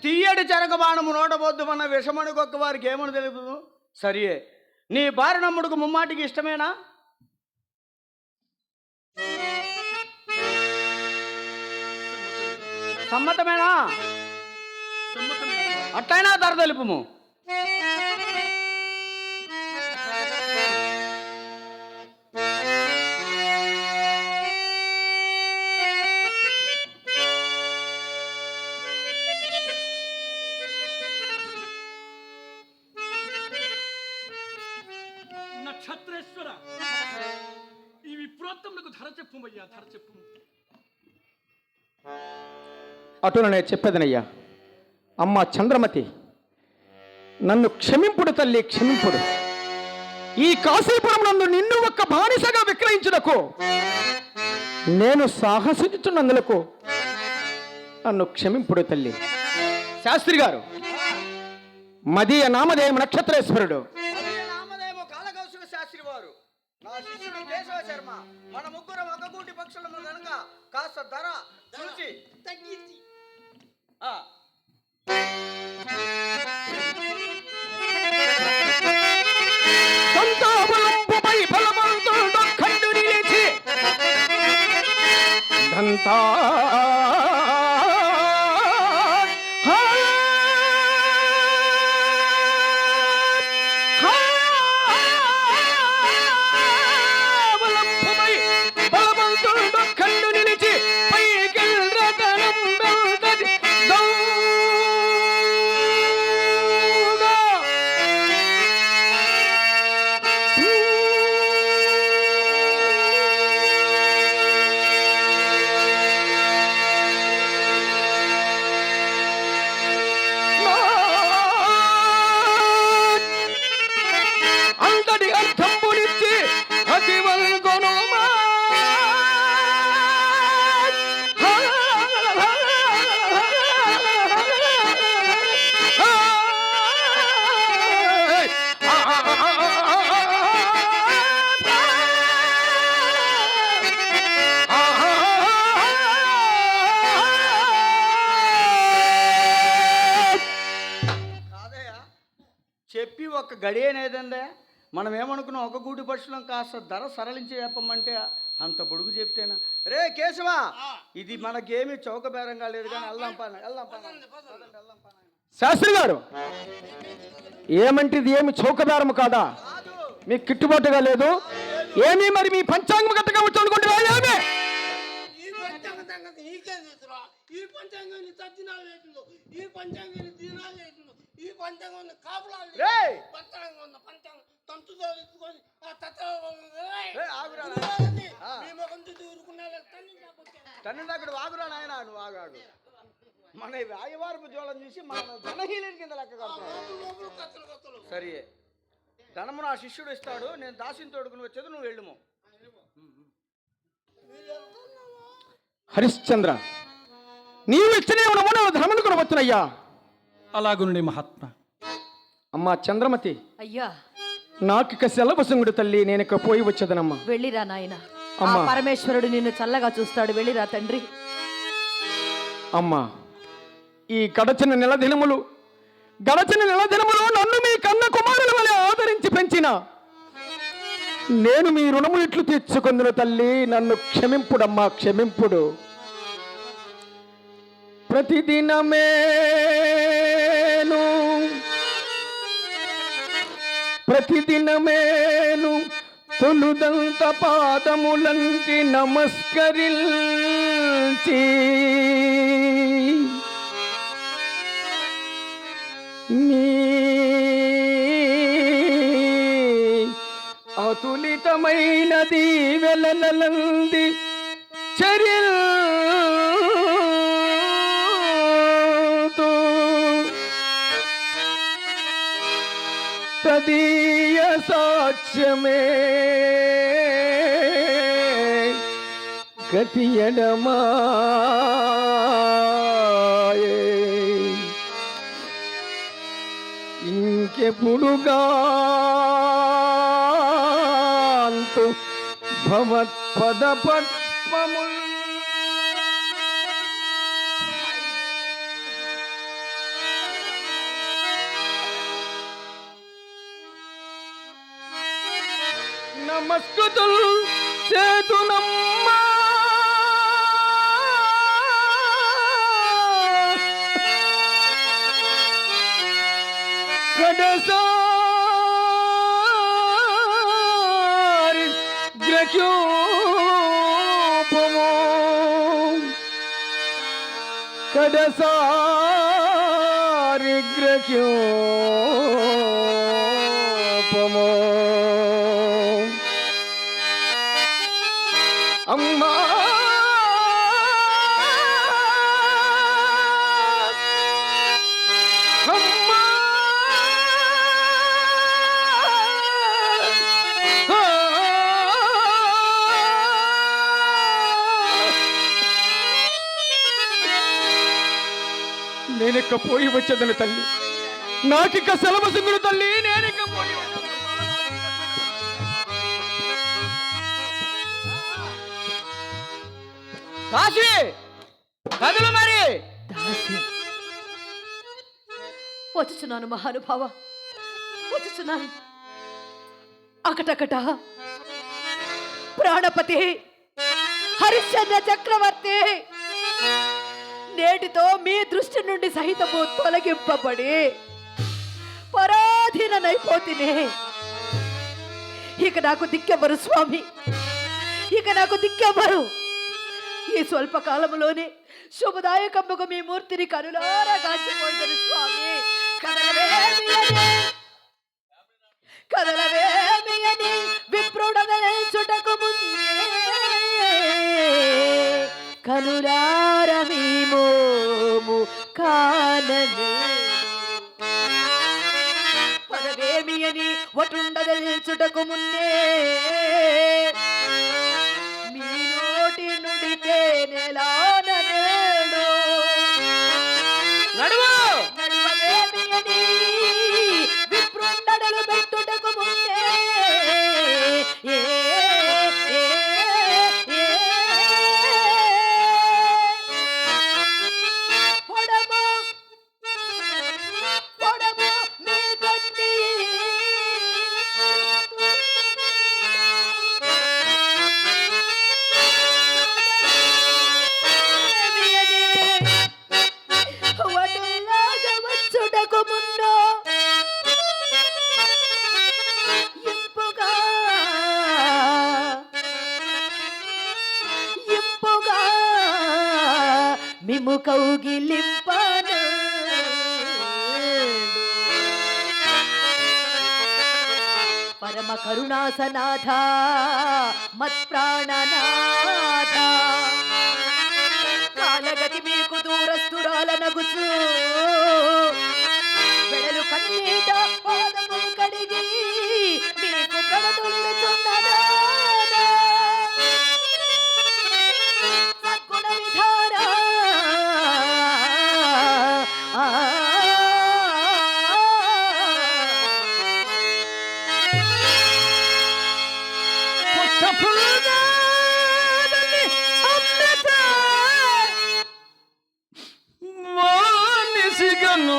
తీయడి చెరగబాణము నోటబోద్దుమన్న విషమణికొక్క వారికి ఏమని తెలుపుదు? సరియే, నీ భార్య నమ్ముడుకు ముమ్మాటికి ఇష్టమేనా? సమ్మతమేనా? అట్లయినా ధర తెలుపుము. నక్షత్రేశ్వర, ఈ విప్రోత్తములకు ధర చెప్పుమయ్యా, ధర చెప్పు. అటులనే చెప్పేదనయ్యా. అమ్మ చంద్రమతి, నన్ను క్షమింపుడు తల్లి, క్షమింపుడు. ఈ కాశీపురం నందు నిన్ను ఒక్క బానిసగా విక్రయించుటకు నేను సాహసించున్నందులకు నన్ను క్షమింపుడు తల్లి. శాస్త్రి గారు, మదీయ నామధేయం నక్షత్రేశ్వరుడు. నామధేయము కాళకౌశిక శాస్త్రి వారు. నా శిష్యుడు కేశవ శర్మ. మన ముగ్గురం ఒక కూటి పక్షులము గనుక కాస్త ధర చూసి తగ్గించి సంతాపలంపుపై ఫలమంతుడు ఖండు నిలిచి దంతా చెప్పి ఒక గడియనేదండే. మనం ఏమనుకున్నాం, ఒక గూటి పక్షులం కాస్త ధర సరళించి చెప్పమంటే అంత బొడుగు చెప్తేనా? రే కేశవ, ఇది మనకేమి చౌక బేరంగా లేదు కానీ వెళ్దాం శాస్త్రి గారు, ఏమంటిది ఏమి చౌక బేరము కాదా? మీకు కిట్టుబాటుగా లేదు ఏమీ? మరి మీ పంచాంగం గట్టగా వచ్చి అనుకుంటే ఏమే? ఈ పంచాంగాన్ని తద్దినాలు వేసిందో, ఈ పంచాంగాన్ని దినాలు వేసిందో, ఈ పంచాంగాన్ని కాపులాలు పంచాంగం పంచాంగం తంతుతో ఎత్తుకొని ఆ తన్నుడు వాగురా నాయన, నువ్వు ఆగాడు. మన వాయువారపు జోళం చూసి మన ధనహీనుడి కింద లెక్క కడతాడు. సరే, ధనము నా శిష్యుడు ఇస్తాడు, నేను దాసిని తోడుకుని వచ్చేది, నువ్వు వెళ్ళుము. హరిశ్చంద్ర, నీవు ఇచ్చనే ఉన్నామో ధనమును కూడా వచ్చునయ్యా. అలాగుండి మహాత్మా. అమ్మా చంద్రమతి, అయ్యా నాకిక సెలవసంగుడు తల్లి, నేనిక పోయి వచ్చేదనమ్మా. వెళ్ళిరా నాయన, ఆ పరమేశ్వరుడు నిన్ను చల్లగా చూస్తాడు. వెళ్ళిరా తండ్రి. అమ్మా, ఈ గడచిన నెల దినములు నన్ను మీ కన్న కుమారుల వలె ఆదరించి పెంచిన నేను మీ రుణము ఇట్లు తీర్చుకుందును తల్లి. నన్ను క్షమింపుడమ్మా, క్షమింపుడు. ప్రతిదినమేను తొలుదంత పాదములంటి నమస్కరించి నీ అతులితమైన దీవెలలంది చరిల్తూ తదీయ సాక్ష్యమే గతియడమాయే ఇంకెప్పుడుగాంతు భవత్పద పద్మముల్ నమస్కృతుల్ చేతునమ్మా కడసారి గ్రహ్యోపమో కడసారి గ్రహ్యోపమో అమ్మా అమ్మా నేనిక్క పోయి వచ్చేదని తల్లి, నాకిక్క సెలవు సింగుడు తల్లి, నేనిక్క పోయి వచ్చేదను. కాశీ కదులు మరి. దాసి వచ్చుచున్నాను మహానుభావ, వచ్చుచున్నాను. అకటకట ప్రాణపతి హరిశ్చంద్ర చక్రవర్తి నేటితో మీ దృష్టి నుండి సహితము తొలగింపబడి పరాధీననైపోతినే. ఇక నాకు దిక్కెవరు స్వామి, ఇక నాకు దిక్కెవరు? ఈ స్వల్ప కాలంలోనే శుభదాయకమ్మకు మీ మూర్తిని కనులారా గాంచిపోయిందని స్వామి. కదలవేమియని విప్రుడగలచుటకు ముందే కనులార మీ మోము కాననే పదవేమియని వటుండదల్చుటకు మున్నే మీ నోటి నుడితే నెలాననేడు నడువు. నడువవేమియని విప్రుండడలు పెట్టుటకు మున్నే ఏ పొడము మీ గట్టి వటులాగా వచ్చుటకు మున్నో ఇంపుగా మిము కౌగిలింపను పరమ కరుణాసనాథ మత్ప్రాణనాథ కాలగతి మీకు దూరస్తురాలనగుచు వెడలు కన్నీట పాదము కడిగి మీకు కడతులుచున్నదా సద్గుణ విధాన మానిసిగను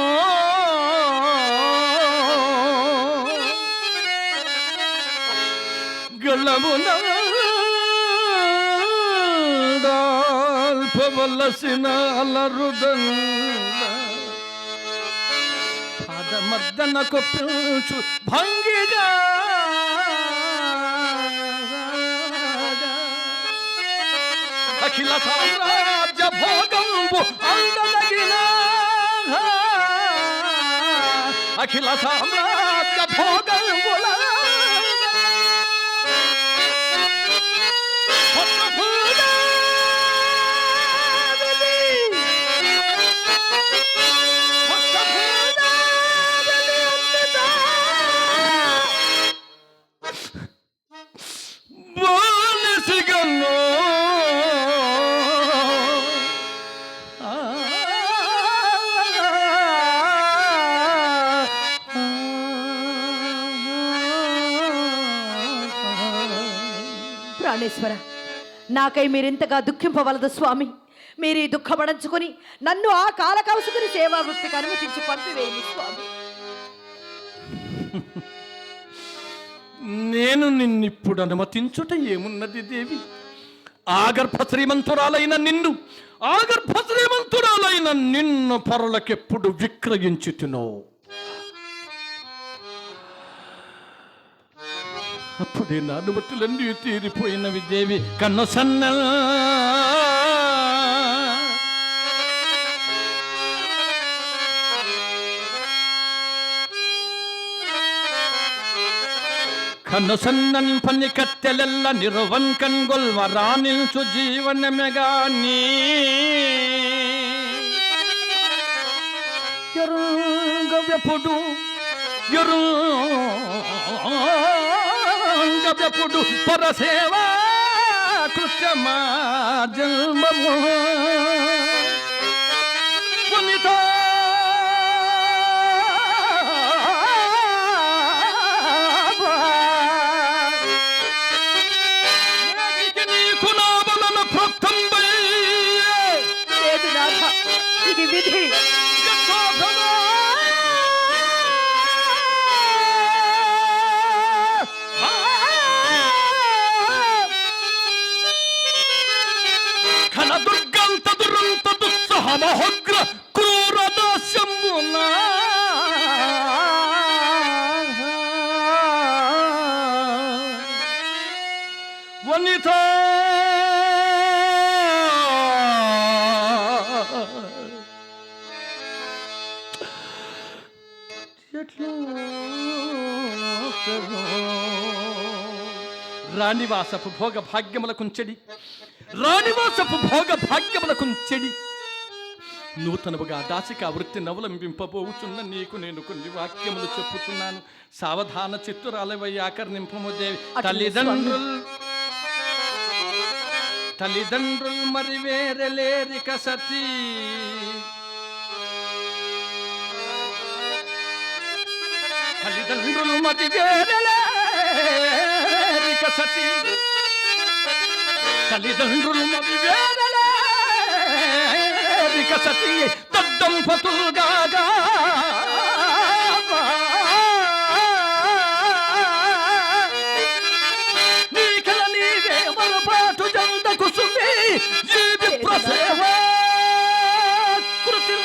గలమునల్పవలసిన అలరుదండ పదమర్దనకు పిలుచు భంగిగా అఖిల సామ్రాజ్య భోగంబు అందదగిన అఖిల సామ్రాజ్య భోగంబుల ప్రాణేశ్వర, నాకై మీరింతగా దుఃఖింపవలదు స్వామి. మీరు ఈ దుఃఖపడంచుకొని నన్ను ఆ కాలకౌసుకుని సేవా వృత్తికి అనుమతించి పంపివేయండి స్వామి. నేను నిన్నిప్పుడు అనుమతించుట ఏమున్నది దేవి? ఆగర్భ శ్రీమంతురాలైన నిన్ను పరులకెప్పుడు విక్రయించుతునో అప్పుడే నా అనుమతులన్నీ తీరిపోయినవి దేవి. కన్ను సన్న కన్ను సన్నన్ పని కత్తెలెల్ల నిరువన్ కన్గొల్వ రానిల్చు జీవనమెగాని ఎరుంగవ్యపుడు పరసేవా కృత్యమా జన్మము పునిత నీకు నా వలన ప్రోక్తంబై లేదు నాథ, ఇది విధి. దుర్గంత దురంత దుస్సహ మహోగ్ర క్రూర దాస్యమున వనిత రాణివాసపు భోగ భాగ్యములకుంచెడి నూతనముగా దాసిక వృత్తి నవలంబింపబోచున్న నీకు నేను కొన్ని వాక్యములు చెప్పుచున్నాను. సావధాన చిత్తురాలవై ఆకర్ణింపము దేవి. తల్లిదండ్రులు మరి వేరలేరిక సతీ తల్లిదండ్రులు మరి వేరలేరిక సతీ తల్లిదండ్రులు మరి వేరలేరిక సతీ తద్దంపతులుగాగా నీకల నీవే మరపాటు జంతకు సుమి జీవి ప్రసేవా కృతి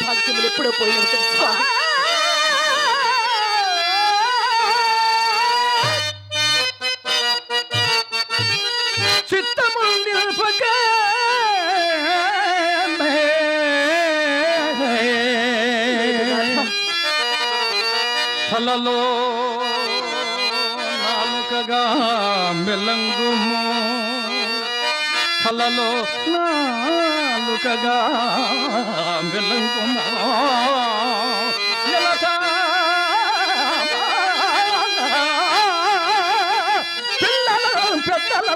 భాగ్యములు ఎప్పుడో పోయిన స్వామి. చిత్తము నిల్పక ఫలలో నాలుకగా మెలంగుము ఫలలో నాలుకగా మెలంగుము పిల్లలు పెద్దలు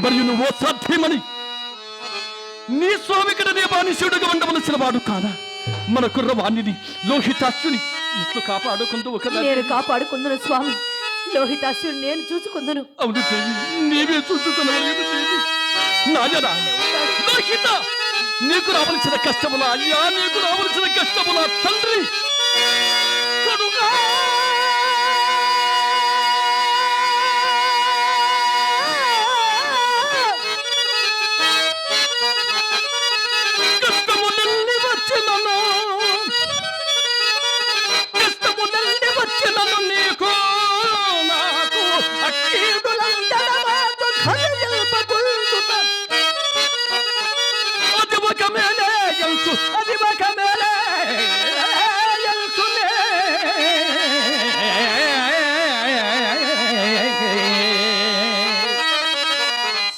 మరియు నువ్వు సాధ్యమని నీ స్వామికడనే బానిసుడుగా ఉండవలసిన వాడు కాదా? మన కుర్రవాణిని లోహితాస్యుని ఎట్లు కాపాడుకుంటూ ఒక నేను కాపాడుకుందును స్వామి. లోహితాస్యుని నేను చూసుకుందును. అవును దేవి, నీవే చూసుకునవలేదు దేవి. నాయనా లోహిత, నీకు రావలసిన కష్టములా అయ్యా, నీకు రావలసిన కష్టములా తండ్రి కొడుకా. కష్టములెల్లి వచ్చినను, కష్టములెల్లి వచ్చినను నీకు నాకు అక్కీడులందడమాకు కలయల్పగుల్తుత. అది ఒక మేలే ఎంచు, అది ఒక మేలే ఎంచునే.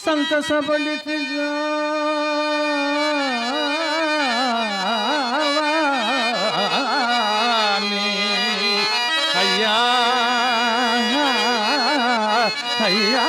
సంతసపడితిగా అయ్యా అయ్యా.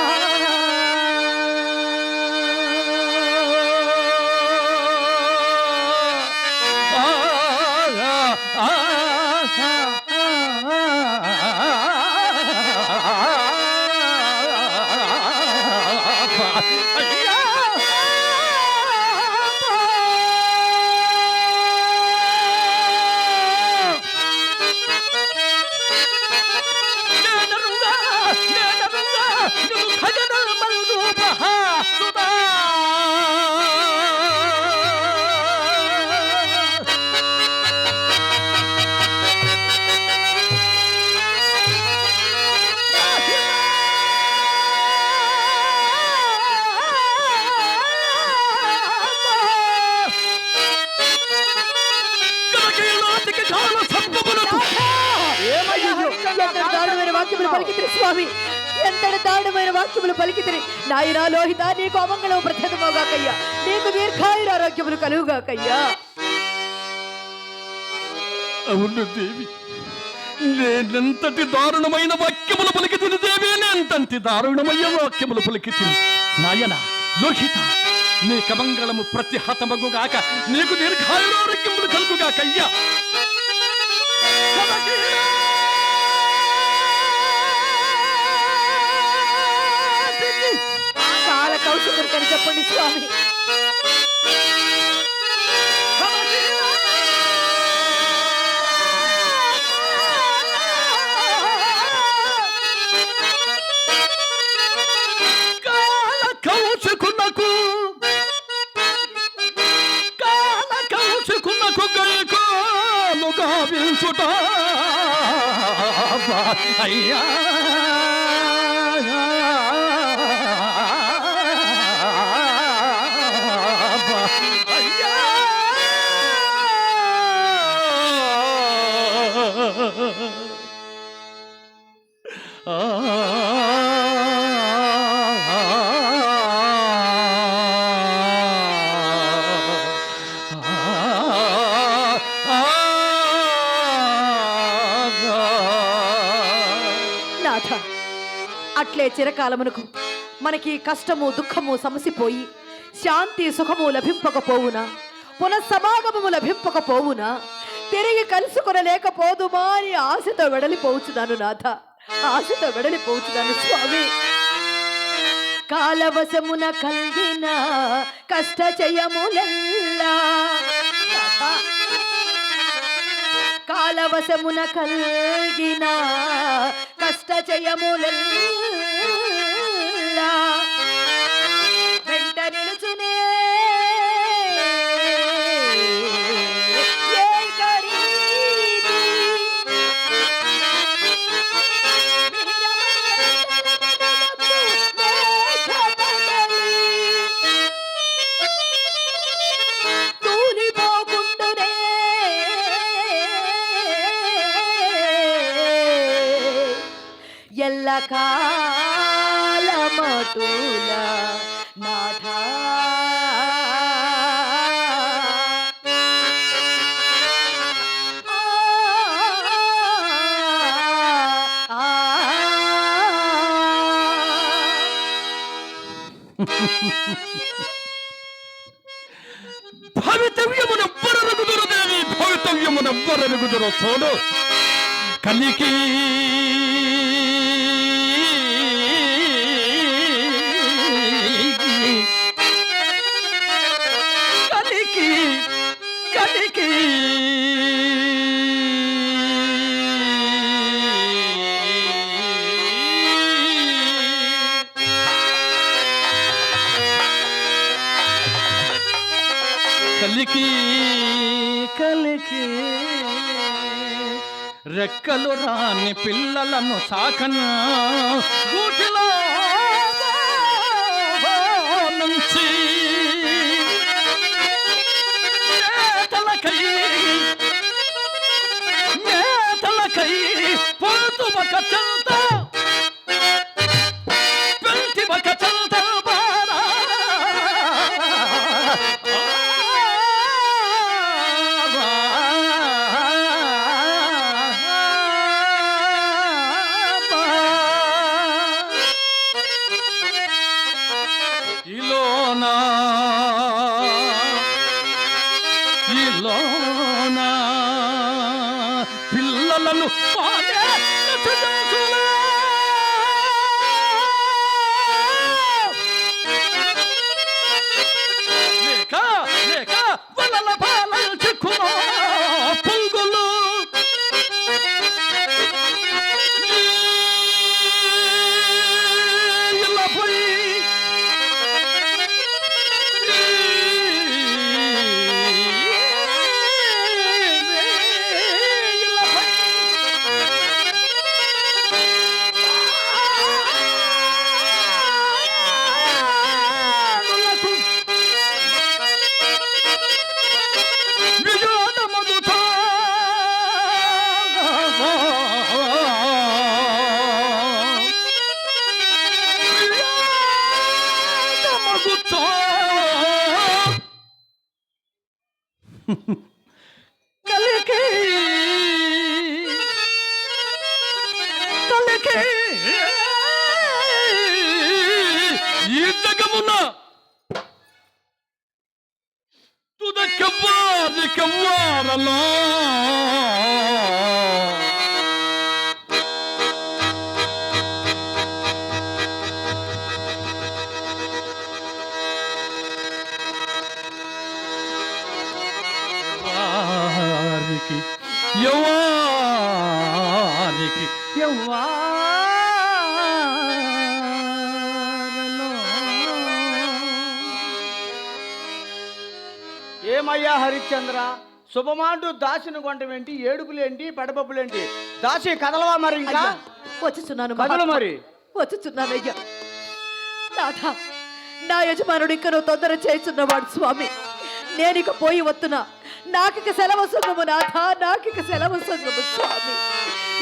ఎంతటి దారుణమైన వాక్యములు పలికితిరి స్వామి, ఎంతటి దారుణమైన వాక్యములు పలికితిరి. నాయనా లోహిత, నీకు అమంగళం ప్రథమోగాకయ్యా, నీకు దీర్ఘాయురారోగ్యములు కలుగుగాకయ్యా. అవును దేవి, నేనెంతటి దారుణమైన వాక్యములు పలికితిని దేవి, నేనంతటి దారుణమైన వాక్యములు పలికితిని. నాయన లోహిత, నీ కమంగళము ప్రతిహతమగుగాక, నీకు దీర్ఘాయురారోగ్యములు కలుగుగాకయ్యా. కాల కౌశికుడికని చెప్పండి స్వామి. కాల కౌశికునకు, కాల కౌశికునకు గైకోలుగా విల్చుట అయ్యా. నాథ, అట్లే చిరకాలమునకు మనకి కష్టము దుఃఖము సమసిపోయి శాంతి సుఖము లభింపకపోవునా, పునఃసమాగమము లభింపకపోవునా, తిరిగి కలుసుకొనలేకపోదుమా అని ఆశతో వెడలిపోవచ్చుదాను నాథ, ఆశతో వెడలిపోవచ్చుదాను స్వామి. కాలవశమున కలిగిన కష్ట జయములెల్లా, కాలవశమున కలిగిన కష్ట జయములెల్లా వెంట నిలుచునే ఎల్ల కాలమటుల నాథ. భవితవ్యమునెవ్వరరుగుదురు దేవి, భవితవ్యమునెవ్వరరుగుదురు చూడు. కలికి కలికి కలికి కలికి రెక్కలు రాని పిల్లలను సాకనా గూటిలో నుంచి మేతలకై పోతు ఒక చంత పెంటి ఒక చంత బారా ఇలోనా పిల్లలను లేక లేక వలల పాలలు చిక్కును పొంగులు ఇలా పోయి కలికి కలికి ఈ జగమున తుదకెవ్వారలా యవ్వానికి యవ్వారలో ఏమయ్యా హరిశ్చంద్ర, శుభమాంటూ దాసిని కొంటమేంటి, ఏడుపులేంటి, పెడబొబ్బులేంటి? దాసి కదలవా మరి ఇంకా? వచ్చుచున్నాను కదలు మహాత్మా. మరి. వచ్చుచున్నానయ్యా. నాథ, నా యజమానుడు ఇంకనూ తొందర చేస్తున్నవాడు స్వామి. నేనిక పోయి వస్తున్నా. నాకిక సెలవు సొంగము నాథ, నాకిక సెలవు సొంగము స్వామి.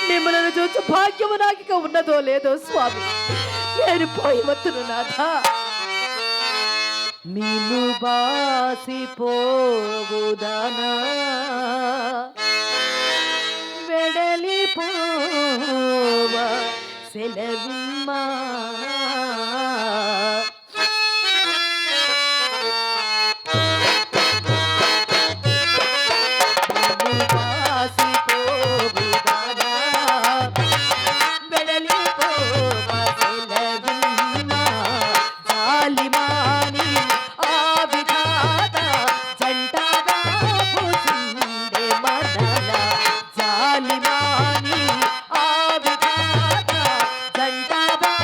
మిమ్మల్ని చూచు భాగ్యము నాకిక ఉన్నదో లేదో స్వామి. నేను పోయి వస్తును నాథ. మేము బాసిపోవుదనా వెడలిపోవ సెలవిమ్మా. జాలిమాని ఆ విధాత జంటగా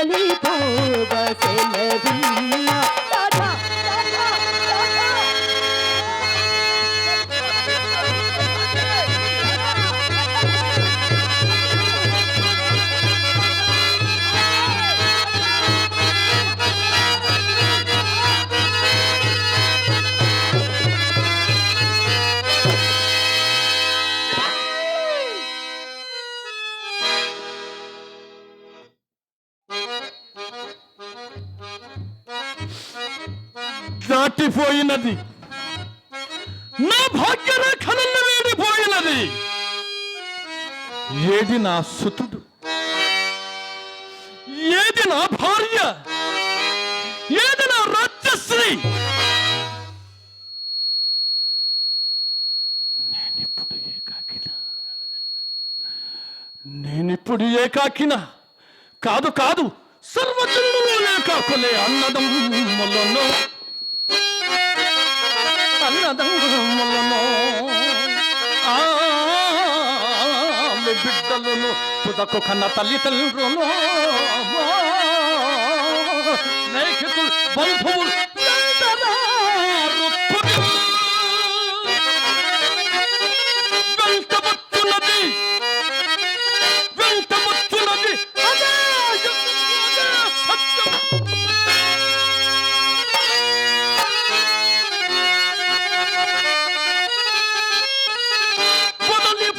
కదలిపోవ సెలవిల్ల. టాటా, టాటా, టాటా. దాటిపోయినది నా భాగ్యరేఖలను వేడిపోయినది. ఏది నా సుతుడు, ఏది నా భార్య, ఏది నా రాజ్యశ్రీ? నేనిప్పుడు ఏకాకిన కాదు కాదు, సర్వజనులు ఏకాకులే. అన్నదమ్ములను బిడ్డలను తుదకు కన్న తల్లిదండ్రులు, స్నేహితులు, బంధువులు వెంటబట్టున్నది వెంటబట్టున్నది అదే సత్యం.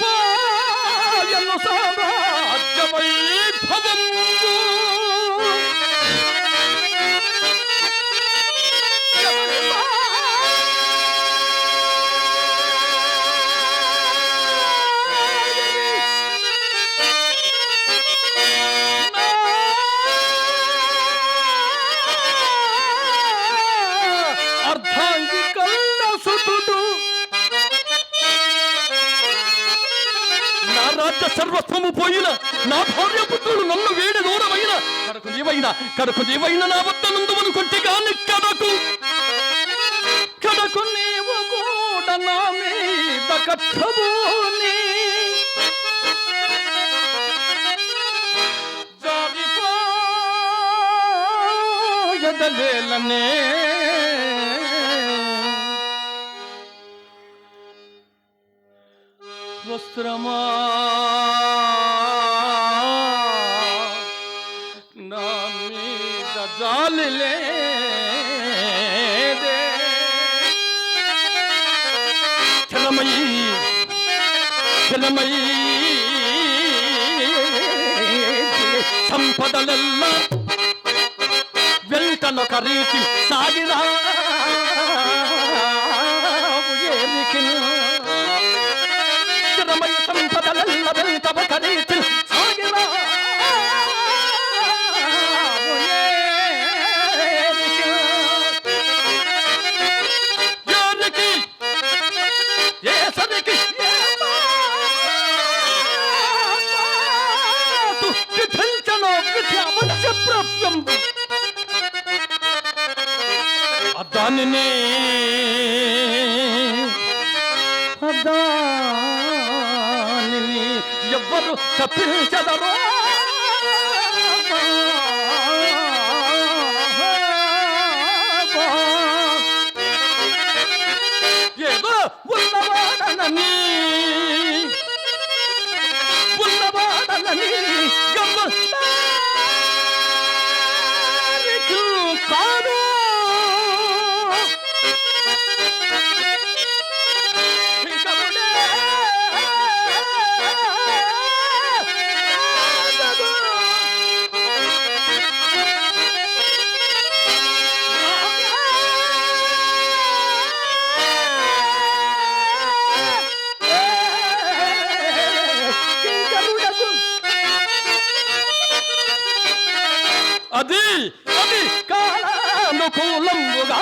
వదలిపోయను సామ్రాజ్య వైభవము, అర్ధాంగికల్ల సుతుడు నా రాజ్య సర్వస్వము పోయిన, నా భార్య పుత్రులు నన్ను వేడి దూరమైన, కడకు నీవైన నా వద్ద నుండు అనుకుంటే గాని కడకు నీవు కూడా నా మీద కట్టబోని. జారిపోయదలేలనే వస్త్రమా నా మీద జాలి లేదే. చలమయీ సంపదలెల్ల వెంటనొక రీతి సాగిరా చిరమయ సంపదలెల్ల వెంటొక రీతి సాగిరా. దానిని ఎవ్వరు తప్పించదరో. ఏదో ఉన్నవాడనని కాదు. అది అది కాలానుకూలముగా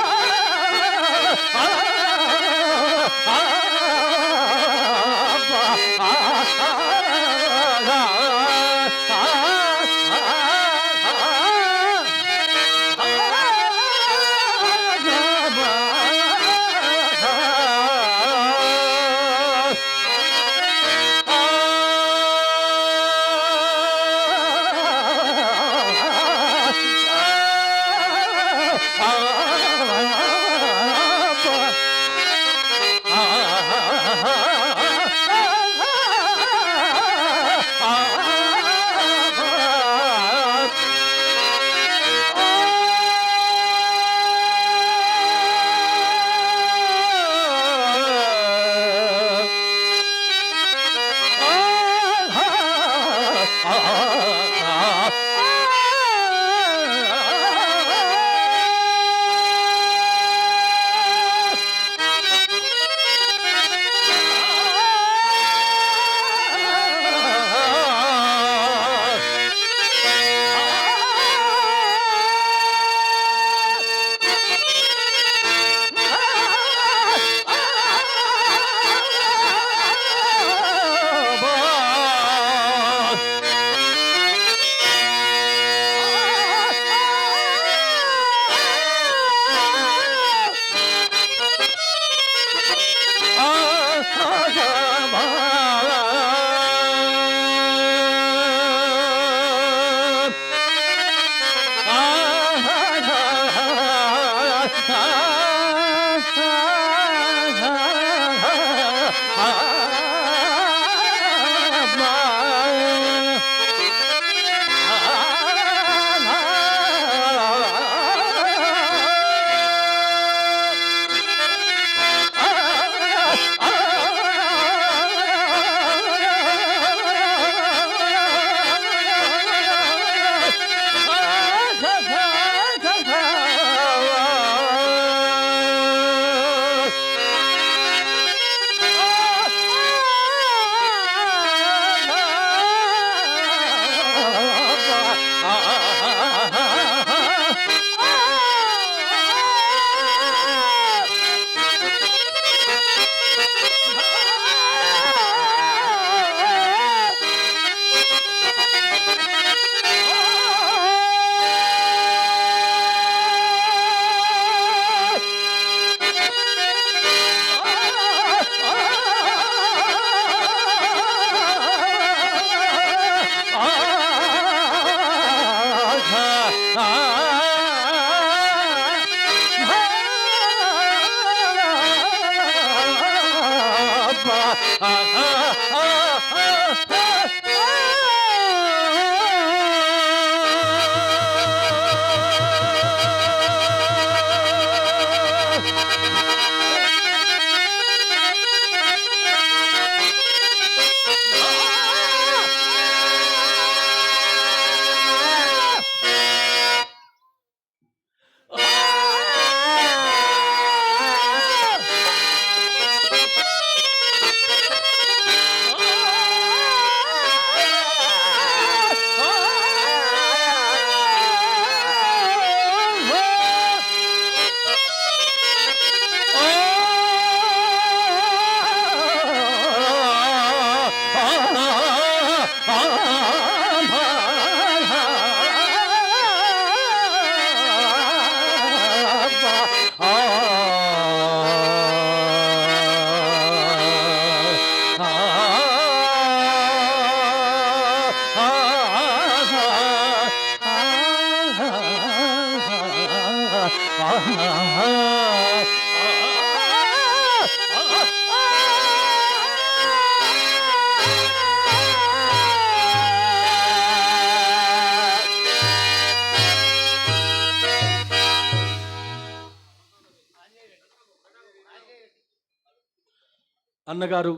అన్నగారు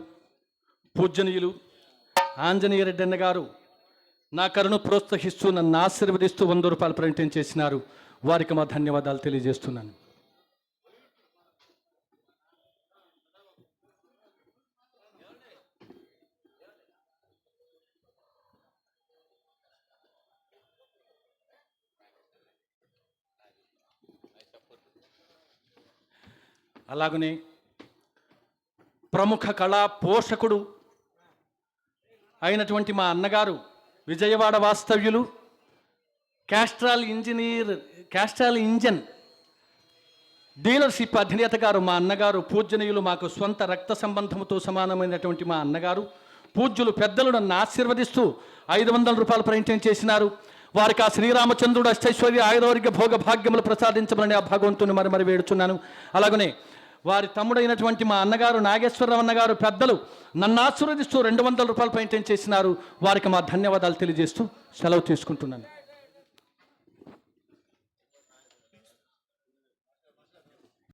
పూజనీయులు ఆంజనేయ రెడ్డి అన్నగారు నా కరుణ ప్రోత్సహిస్తూ నన్ను ఆశీర్వదిస్తూ 100 రూపాయలు ప్రకటన చేసినారు. వారికి మా ధన్యవాదాలు తెలియజేస్తున్నాను. అలాగనే ప్రముఖ కళా పోషకుడు అయినటువంటి మా అన్నగారు విజయవాడ వాస్తవ్యులు క్యాస్ట్రాల్ ఇంజన్ డీలర్షిప్ అధినేత గారు మా అన్నగారు పూజ్యనీయులు, మాకు స్వంత రక్త సంబంధముతో సమానమైనటువంటి మా అన్నగారు పూజ్యులు పెద్దలు నన్ను ఆశీర్వదిస్తూ 500 రూపాయలు ప్రయత్నం చేసినారు. వారికి ఆ శ్రీరామచంద్రుడు అష్టైశ్వర్య ఆయురారోగ్య భోగ భాగ్యములు ప్రసాదించమని ఆ భగవంతుని మరి వేడుచున్నాను. అలాగనే వారి తమ్ముడైనటువంటి మా అన్నగారు నాగేశ్వరరావు అన్నగారు పెద్దలు నన్ను ఆశీర్వదిస్తూ 200 రూపాయలు పెయింటింగ్ చేసినారు. వారికి మా ధన్యవాదాలు తెలియజేస్తూ సెలవు తీసుకుంటున్నాను.